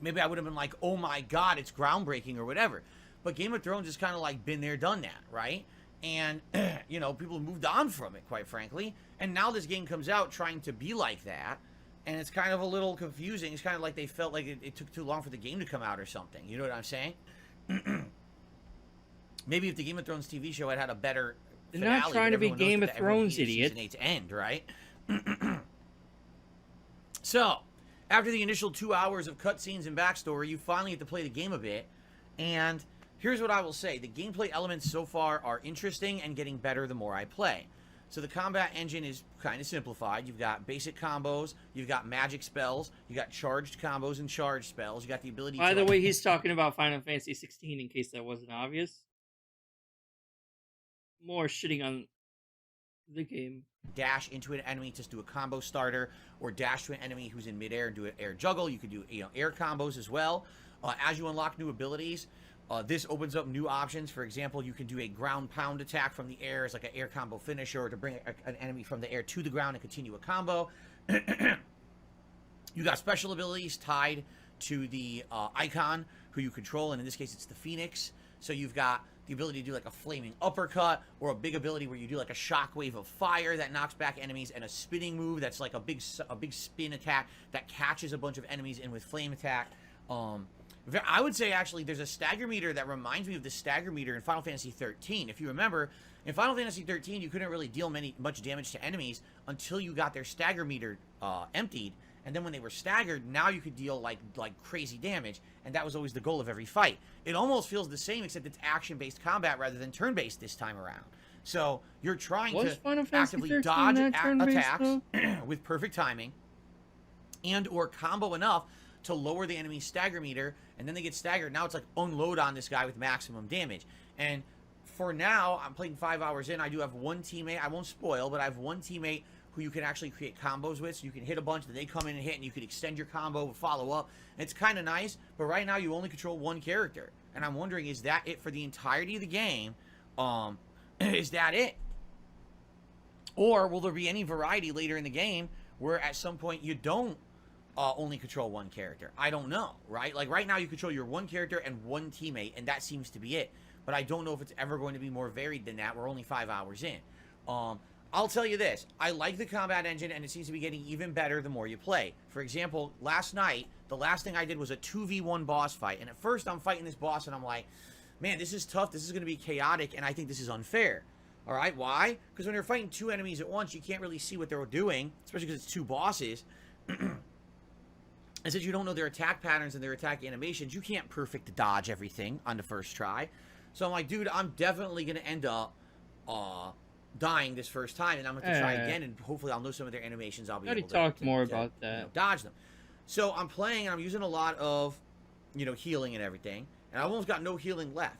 maybe I would have been like, oh my god, it's groundbreaking or whatever. But Game of Thrones has kind of like been there, done that, right? And, you know, people have moved on from it, quite frankly. And now this game comes out trying to be like that. And it's kind of a little confusing. It's kind of like they felt like it took too long for the game to come out or something. You know what I'm saying? Maybe if the Game of Thrones TV show had a better They're finale, not trying to be Game of Thrones, idiot. Season 8's end, right? So, after the initial 2 hours of cutscenes and backstory, you finally get to play the game a bit. And here's what I will say. The gameplay elements so far are interesting and getting better the more I play. So the combat engine is kind of simplified. You've got basic combos, you've got magic spells, you got charged combos and charged spells. You got the ability By to... the way, he's talking about Final Fantasy 16 in case that wasn't obvious. More shitting on the game. Dash into an enemy to do a combo starter, or dash to an enemy who's in midair and do an air juggle. You could do, you know, air combos as well. As you unlock new abilities, this opens up new options. For example, you can do a ground pound attack from the air as like an air combo finisher, or to bring an enemy from the air to the ground and continue a combo. You got special abilities tied to the icon who you control, and in this case it's the Phoenix. So you've got the ability to do like a flaming uppercut, or a big ability where you do like a shockwave of fire that knocks back enemies, and a spinning move that's like a big spin attack that catches a bunch of enemies in with flame attack. I would say, actually, there's a stagger meter that reminds me of the stagger meter in Final Fantasy 13. If you remember, in Final Fantasy 13, you couldn't really deal much damage to enemies until you got their stagger meter emptied. And then when they were staggered, now you could deal like crazy damage. And that was always the goal of every fight. It almost feels the same, except it's action-based combat rather than turn-based this time around. So you're trying to actively dodge attacks with perfect timing, and or combo enough to lower the enemy's stagger meter, and then they get staggered. Now it's like unload on this guy with maximum damage. And for now, I'm playing 5 hours in. I do have one teammate. I won't spoil, but I have one teammate who you can actually create combos with. So you can hit a bunch, then they come in and hit, and you can extend your combo and follow up. And it's kind of nice, but right now you only control one character. And I'm wondering, is that it for the entirety of the game? Is that it? Or will there be any variety later in the game where at some point you don't only control one character? I don't know, right? Like right now you control your one character and one teammate, and that seems to be it. But I don't know if it's ever going to be more varied than that. We're only 5 hours in. I'll tell you this. I like the combat engine, and it seems to be getting even better the more you play. For example, last night, the last thing I did was a 2v1 boss fight. And at first I'm fighting this boss, and I'm like, man, this is tough. This is going to be chaotic, and I think this is unfair. All right, why? Because when you're fighting two enemies at once, you can't really see what they're doing, especially because it's two bosses. And since you don't know their attack patterns and their attack animations, you can't perfect dodge everything on the first try. So I'm like, dude, I'm definitely going to end up dying this first time, and I'm going to try again, and hopefully I'll know some of their animations. I'll be able to talked more about that. You know, dodge them. So I'm playing, and I'm using a lot of, you know, healing and everything, and I almost got no healing left.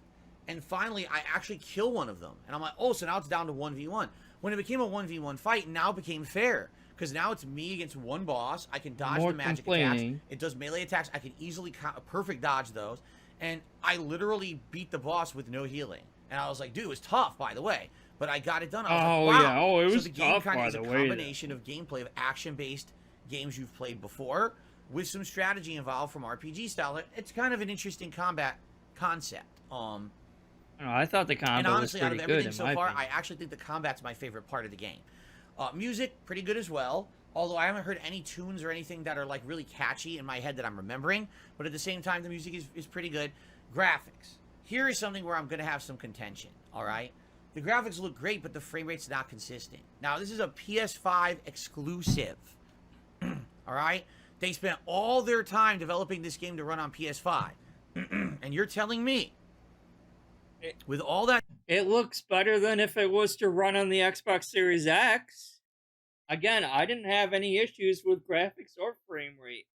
And finally, I actually kill one of them, and I'm like, oh, so now it's down to 1v1. When it became a 1v1 fight, now it became fair. Because now it's me against one boss. I can dodge the magic attacks. It does melee attacks. I can easily perfect dodge those. And I literally beat the boss with no healing. And I was like, dude, it was tough, by the way. But I got it done. I was like, wow. Yeah. Oh, it was so the game tough, kind of by is a the way. combination of gameplay of action-based games you've played before with some strategy involved from RPG style. It's kind of an interesting combat concept. I thought the combat and honestly, was out of pretty everything good, so far, I actually think the combat's my favorite part of the game. Music, pretty good as well. Although I haven't heard any tunes or anything that are like really catchy in my head that I'm remembering. But at the same time, the music is pretty good. Graphics. Here is something where I'm going to have some contention, all right? The graphics look great, but the frame rate's not consistent. Now, this is a PS5 exclusive, all right? They spent all their time developing this game to run on PS5. And you're telling me, with all that... It looks better than if it was to run on the Xbox Series X. Again, I didn't have any issues with graphics or frame rate.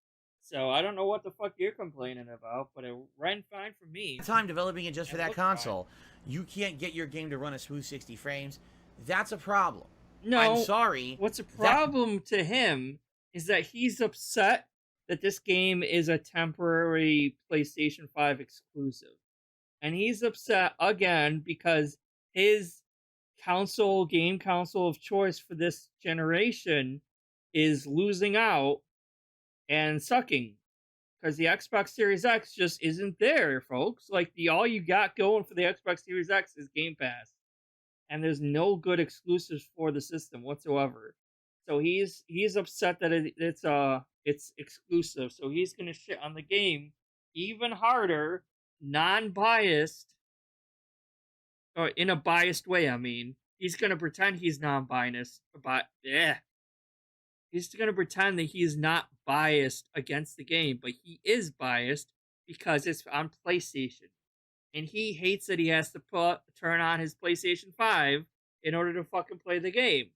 So I don't know what the fuck you're complaining about, but it ran fine for me. Time developing it just for that console, you can't get your game to run a smooth 60 frames. That's a problem. No, I'm sorry. What's a problem to him is that he's upset that this game is a temporary PlayStation 5 exclusive. And he's upset again because his game console of choice for this generation is losing out and sucking. Because the Xbox Series X just isn't there, folks. Like, all you got going for the Xbox Series X is Game Pass. And there's no good exclusives for the system whatsoever. So he's upset that it's exclusive. So he's gonna shit on the game even harder, non-biased, or in a biased way. I mean, he's gonna pretend he's non-biased, but he's gonna pretend that he's not biased against the game, but he is biased because it's on PlayStation, and he hates that he has to turn on his PlayStation 5 in order to fucking play the game.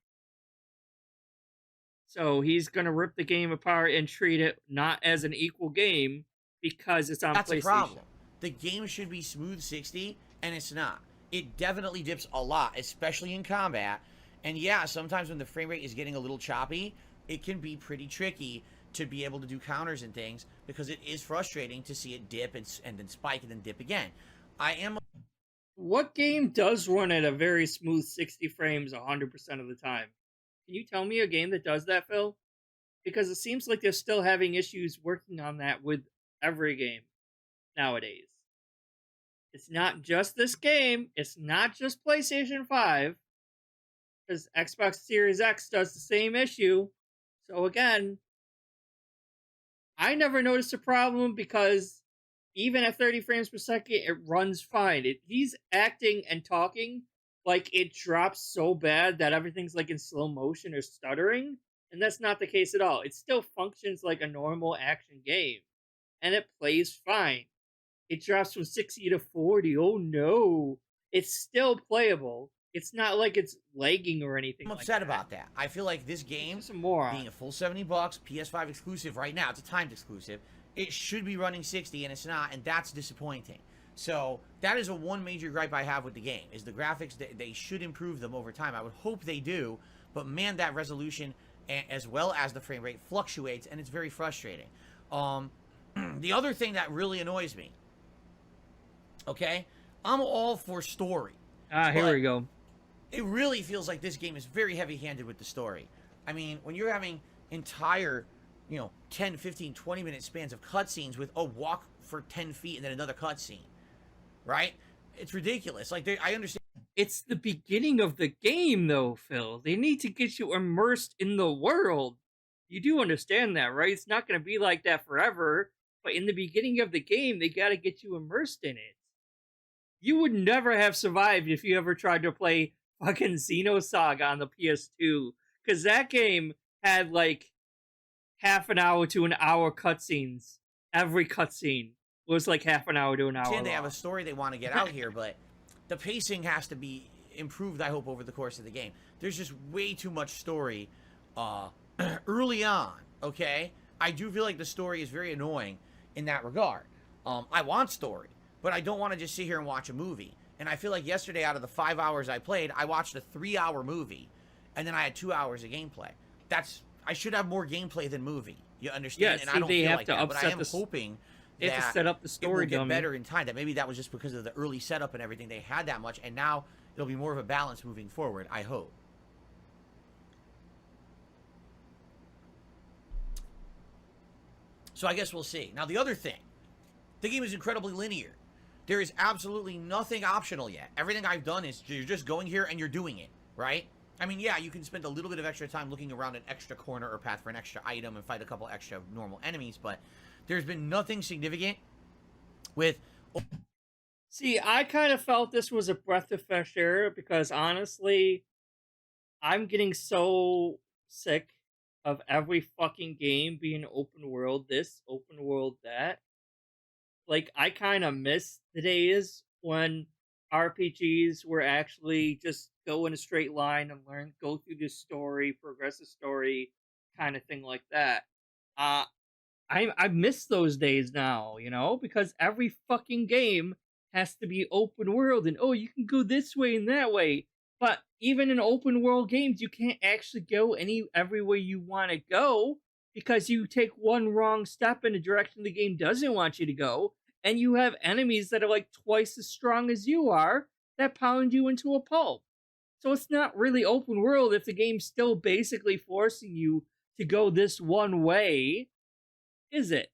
So he's gonna rip the game apart and treat it not as an equal game because it's on PlayStation. That's a problem. The game should be smooth 60, and it's not. It definitely dips a lot, especially in combat. And yeah, sometimes when the frame rate is getting a little choppy, it can be pretty tricky to be able to do counters and things because it is frustrating to see it dip and then spike and then dip again. What game does run at a very smooth 60 frames 100% of the time? Can you tell me a game that does that, Phil? Because it seems like they're still having issues working on that with every game nowadays. It's not just this game. It's not just PlayStation 5. Because Xbox Series X does the same issue. So again, I never noticed a problem because even at 30 frames per second, it runs fine. He's acting and talking like it drops so bad that everything's like in slow motion or stuttering. And that's not the case at all. It still functions like a normal action game. And it plays fine. It drops from 60 to 40. Oh no. It's still playable. It's not like it's lagging or anything. I'm upset about that. I feel like this game, more being a full $70, PS5 exclusive right now, it's a timed exclusive, it should be running 60 and it's not, and that's disappointing. So that is one major gripe I have with the game, is the graphics. They should improve them over time. I would hope they do, but man, that resolution as well as the frame rate fluctuates, and it's very frustrating. The other thing that really annoys me, okay, I'm all for story. Here we go. It really feels like this game is very heavy-handed with the story. I mean, when you're having entire, 10, 15, 20-minute spans of cutscenes with, walk for 10 feet and then another cutscene, right? It's ridiculous. Like, I understand. It's the beginning of the game, though, Phil. They need to get you immersed in the world. You do understand that, right? It's not going to be like that forever, but in the beginning of the game, they got to get you immersed in it. You would never have survived if you ever tried to play fucking Xenosaga on the PS2, because that game had like half an hour to an hour cutscenes. Every cutscene was like half an hour to an hour. They have a story they want to get out here, but the pacing has to be improved, I hope, over the course of the game. There's just way too much story early on, okay? I do feel like the story is very annoying in that regard. I want story, but I don't want to just sit here and watch a movie. And I feel like yesterday, out of the 5 hours I played, I watched a 3-hour movie, and then I had 2 hours of gameplay. I should have more gameplay than movie. You understand? Yeah, and I don't they feel have like to that. But I am upset hoping They have to that set up the it story will get dummy. better in time. That maybe that was just because of the early setup and everything. They had that much, and now it'll be more of a balance moving forward, I hope. So I guess we'll see. Now, the other thing, the game is incredibly linear. There is absolutely nothing optional yet. Everything I've done is you're just going here and you're doing it, right? I mean, yeah, you can spend a little bit of extra time looking around an extra corner or path for an extra item and fight a couple extra normal enemies, but there's been nothing significant with... See, I kind of felt this was a breath of fresh air because honestly, I'm getting so sick of every fucking game being open world this, open world that. Like, I kind of miss the days when RPGs were actually just go in a straight line and go through the story, progress the story, kind of thing like that. I miss those days now, you know, because every fucking game has to be open world and oh, you can go this way and that way. But even in open world games, you can't actually go every way you want to go because you take one wrong step in a direction the game doesn't want you to go, and you have enemies that are like twice as strong as you are that pound you into a pulp. So it's not really open world if the game's still basically forcing you to go this one way, is it?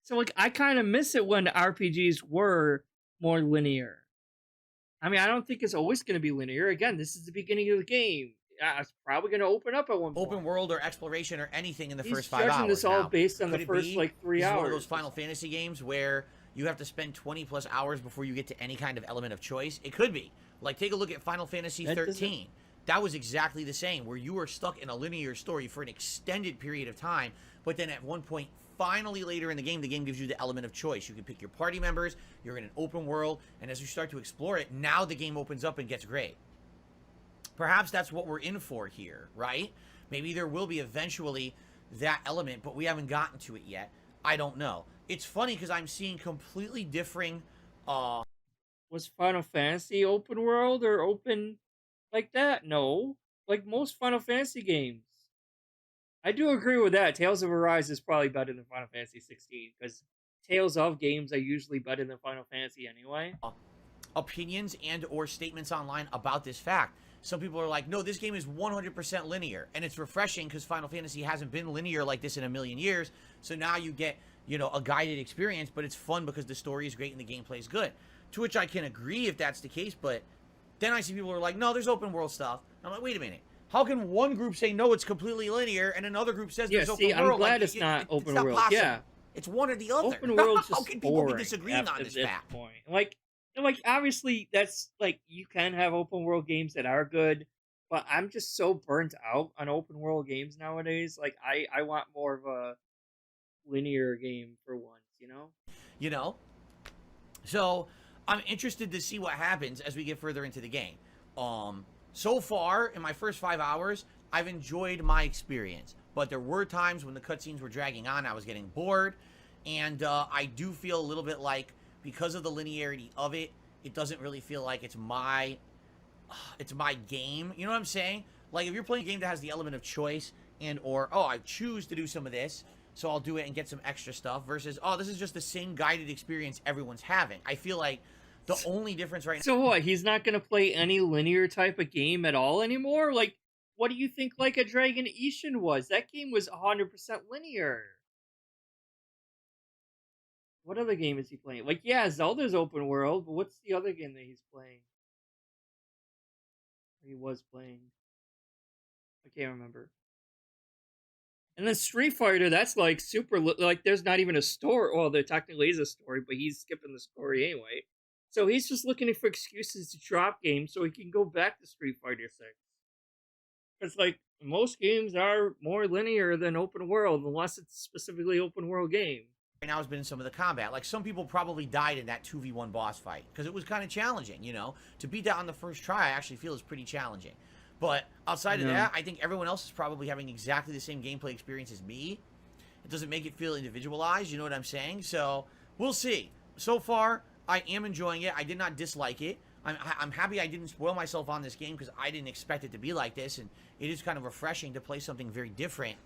So, like, I kind of miss it when RPGs were more linear. I mean, I don't think it's always going to be linear. Again, this is the beginning of the game. It's probably going to open up at one point. Open world or exploration or anything in the He's first 5 hours. judging this all now. based on Could the it first, be like, 3 this is hours. one of those Final Fantasy games where you have to spend 20 plus hours before you get to any kind of element of choice? It could be. Like, take a look at Final Fantasy 13. That was exactly the same, where you were stuck in a linear story for an extended period of time, but then at one point, finally later in the game gives you the element of choice. You can pick your party members, you're in an open world, and as you start to explore it, now the game opens up and gets great. Perhaps that's what we're in for here, right? Maybe there will be eventually that element, but we haven't gotten to it yet. I don't know. It's funny because I'm seeing completely differing... Was Final Fantasy open world or open like that? No. Like most Final Fantasy games. I do agree with that. Tales of Arise is probably better than Final Fantasy 16 because Tales of games are usually better than Final Fantasy anyway. Opinions and or statements online about this fact. Some people are like, no, this game is 100% linear, and it's refreshing because Final Fantasy hasn't been linear like this in a million years, so now you get, you know, a guided experience, but it's fun because the story is great and the gameplay is good. To which I can agree if that's the case, but then I see people who are like, no, there's open world stuff. I'm like, wait a minute. How can one group say, no, it's completely linear, and another group says there's open world? I'm glad like, it's not open not world. possible. Yeah. It's one or the other. Open world How just can people be disagreeing on this fact? Point. Like, obviously, that's, like, you can have open world games that are good, but I'm just so burnt out on open world games nowadays. Like, I want more of a linear game for once, you know? You know? So, I'm interested to see what happens as we get further into the game. So far, in my first 5 hours, I've enjoyed my experience. But there were times when the cutscenes were dragging on, I was getting bored. And I do feel a little bit like, because of the linearity of it, it doesn't really feel like it's my game. You know what I'm saying? Like, if you're playing a game that has the element of choice and or, oh, I choose to do some of this, so I'll do it and get some extra stuff, versus, oh, this is just the same guided experience everyone's having. I feel like the only difference right now... So what, he's not going to play any linear type of game at all anymore? Like, what do you think Like a Dragon Ishin was? That game was 100% linear. What other game is he playing? Like, yeah, Zelda's open world, but what's the other game that he's playing? He was playing. I can't remember. And then Street Fighter, that's like super, like there's not even a story. Well, there technically is a story, but he's skipping the story anyway. So he's just looking for excuses to drop games so he can go back to Street Fighter 6. It's like, most games are more linear than open world, unless it's specifically open world game. Right now has been some of the combat. Like, some people probably died in that 2v1 boss fight, because it was kind of challenging, you know? To beat that on the first try, I actually feel is pretty challenging. But outside of that, I think everyone else is probably having exactly the same gameplay experience as me. It doesn't make it feel individualized, you know what I'm saying? So, we'll see. So far, I am enjoying it. I did not dislike it. I'm happy I didn't spoil myself on this game because I didn't expect it to be like this, and it is kind of refreshing to play something very different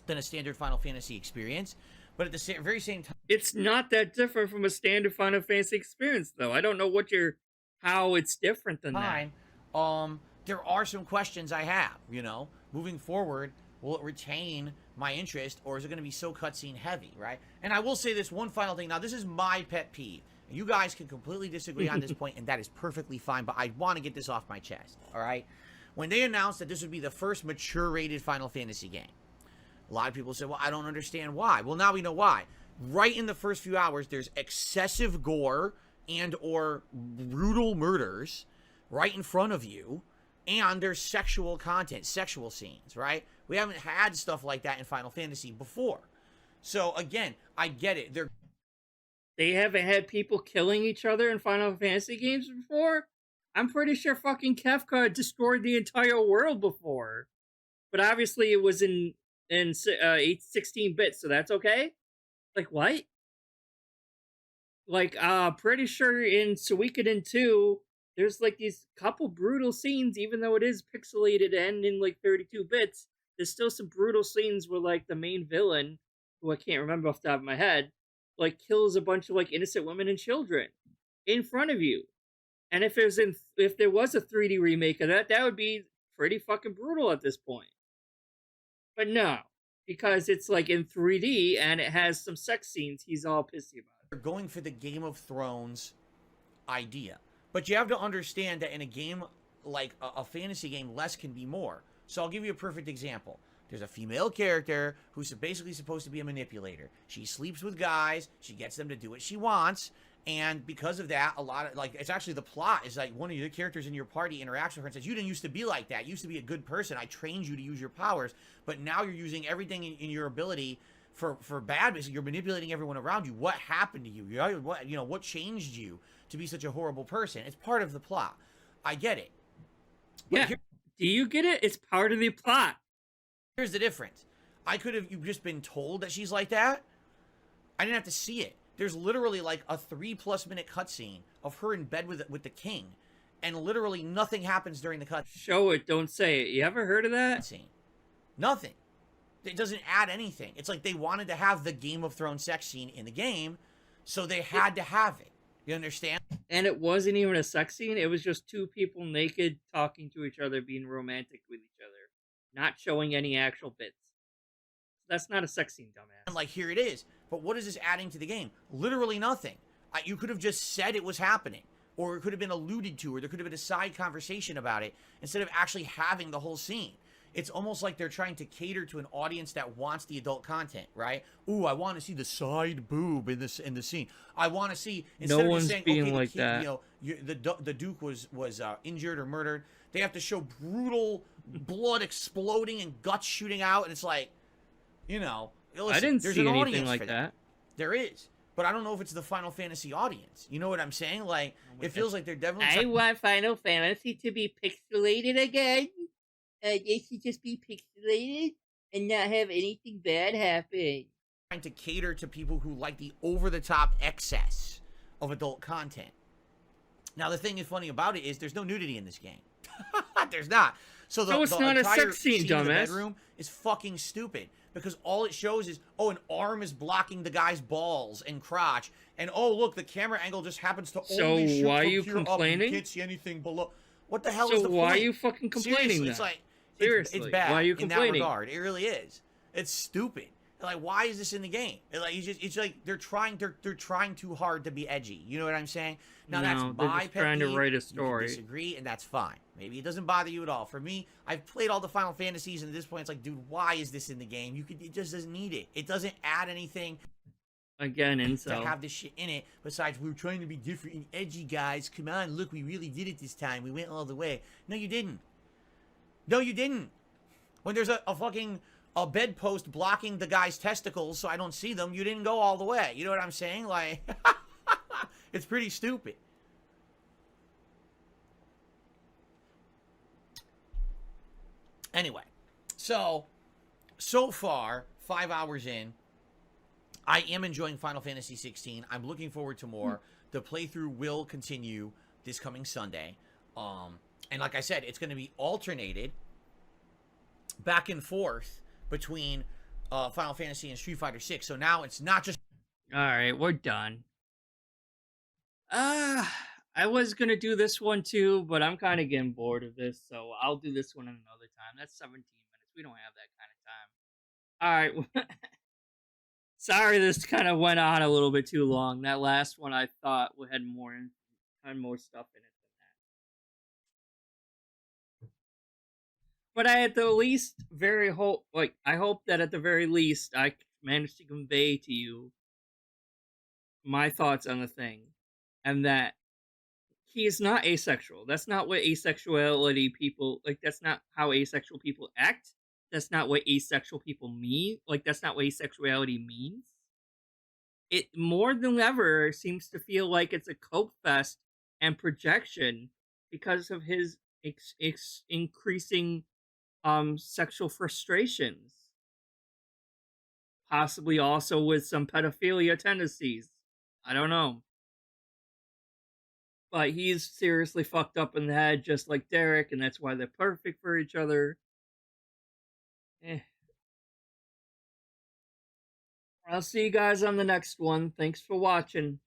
than a standard Final Fantasy experience. But at the very same time, it's not that different from a standard Final Fantasy experience, though. I don't know how it's different than that. There are some questions I have, you know, moving forward. Will it retain my interest, or is it going to be so cutscene heavy, right? And I will say this one final thing. Now, this is my pet peeve. You guys can completely disagree on this point, and that is perfectly fine, but I want to get this off my chest, all right? When they announced that this would be the first mature-rated Final Fantasy game, a lot of people said, well, I don't understand why. Well, now we know why. Right in the first few hours, there's excessive gore and or brutal murders right in front of you, and there's sexual content, sexual scenes, right? We haven't had stuff like that in Final Fantasy before. So, again, I get it. They haven't had people killing each other in Final Fantasy games before? I'm pretty sure fucking Kefka destroyed the entire world before. But obviously it was in 16-bit, so that's okay? Like, what? Like, pretty sure in Suikoden 2, there's, like, these couple brutal scenes, even though it is pixelated and in, like, 32 bits. There's still some brutal scenes where, like, the main villain, who I can't remember off the top of my head, like, kills a bunch of, like, innocent women and children in front of you. And if there was a 3D remake of that, that would be pretty fucking brutal at this point. But no, because it's, like, in 3D and it has some sex scenes, he's all pissy about it. They're going for the Game of Thrones idea. But you have to understand that in a game like a fantasy game, less can be more. So I'll give you a perfect example. There's a female character who's basically supposed to be a manipulator. She sleeps with guys. She gets them to do what she wants. And because of that, a lot of, like, it's actually the plot is like one of the characters in your party interacts with her and says, you didn't used to be like that. You used to be a good person. I trained you to use your powers. But now you're using everything in your ability for bad. Basically, you're manipulating everyone around you. What happened to you? What changed you to be such a horrible person? It's part of the plot. I get it. But yeah. Do you get it? It's part of the plot. Here's the difference. You've just been told that she's like that. I didn't have to see it. There's literally like a 3+ minute cutscene of her in bed with the king, and literally nothing happens during the cut. Show it, don't say it. You ever heard of that? Scene. Nothing. It doesn't add anything. It's like they wanted to have the Game of Thrones sex scene in the game, so they had to have it. You understand? And it wasn't even a sex scene. It was just two people naked talking to each other, being romantic with each other, not showing any actual bits. That's not a sex scene, dumbass. And like, here it is. But what is this adding to the game? Literally nothing. You could have just said it was happening, or it could have been alluded to, or there could have been a side conversation about it instead of actually having the whole scene. It's almost like they're trying to cater to an audience that wants the adult content, right? Ooh, I want to see the side boob in the scene. I want to see, instead of just saying, okay, like that. You know, the Duke was injured or murdered. They have to show brutal blood exploding and guts shooting out, and it's like, you know, listen, I didn't there's see an anything audience like for that. There is, but I don't know if it's the Final Fantasy audience. You know what I'm saying? Like, it feels like they're definitely. I want Final Fantasy to be pixelated again. It should just be pixelated and not have anything bad happen. Trying to cater to people who like the over-the-top excess of adult content. Now, the thing is funny about it is there's no nudity in this game. There's not. So it's not a sex scene, in the dumbass. bedroom is fucking stupid because all it shows is, oh, an arm is blocking the guy's balls and crotch, and oh, look, the camera angle just happens to only shoot why are from you here up. complaining? You can't see anything below. What the hell is the point? So why are you fucking complaining? Seriously, then? it's like seriously, it's bad. Why are you In complaining? that regard, it really is. It's stupid. Like, why is this in the game? It's like they're trying too hard to be edgy. You know what I'm saying? Now no, that's they're my just pet trying to peeve. write a story. You can disagree, and that's fine. Maybe it doesn't bother you at all. For me, I've played all the Final Fantasies, and at this point, it's like, dude, why is this in the game? It just doesn't need it. It doesn't add anything. Again, Incel. To have this shit in it. Besides, we were trying to be different and edgy, guys. Come on, look, we really did it this time. We went all the way. No, you didn't. No, you didn't. When there's a fucking bedpost blocking the guy's testicles so I don't see them, you didn't go all the way. You know what I'm saying? Like, it's pretty stupid. Anyway, so far, 5 hours in, I am enjoying Final Fantasy 16. I'm looking forward to more. The playthrough will continue this coming Sunday. And like I said, it's going to be alternated back and forth between Final Fantasy and Street Fighter 6. So now it's not just. All right, we're done. I was gonna do this one too, but I'm kind of getting bored of this, so I'll do this one another time. That's 17 minutes. We don't have that kind of time. All right. Sorry, this kind of went on a little bit too long. That last one I thought had more stuff in it than that. But I at the least I hope that at the very least I managed to convey to you my thoughts on the thing, and that he is not asexual. That's not what asexuality people like. That's not how asexual people act. That's not what asexual people mean. Like, that's not what asexuality means. It more than ever seems to feel like it's a cope fest and projection because of his increasing sexual frustrations. Possibly also with some pedophilia tendencies. I don't know. But he's seriously fucked up in the head just like Derek, and that's why they're perfect for each other. I'll see you guys on the next one. Thanks for watching.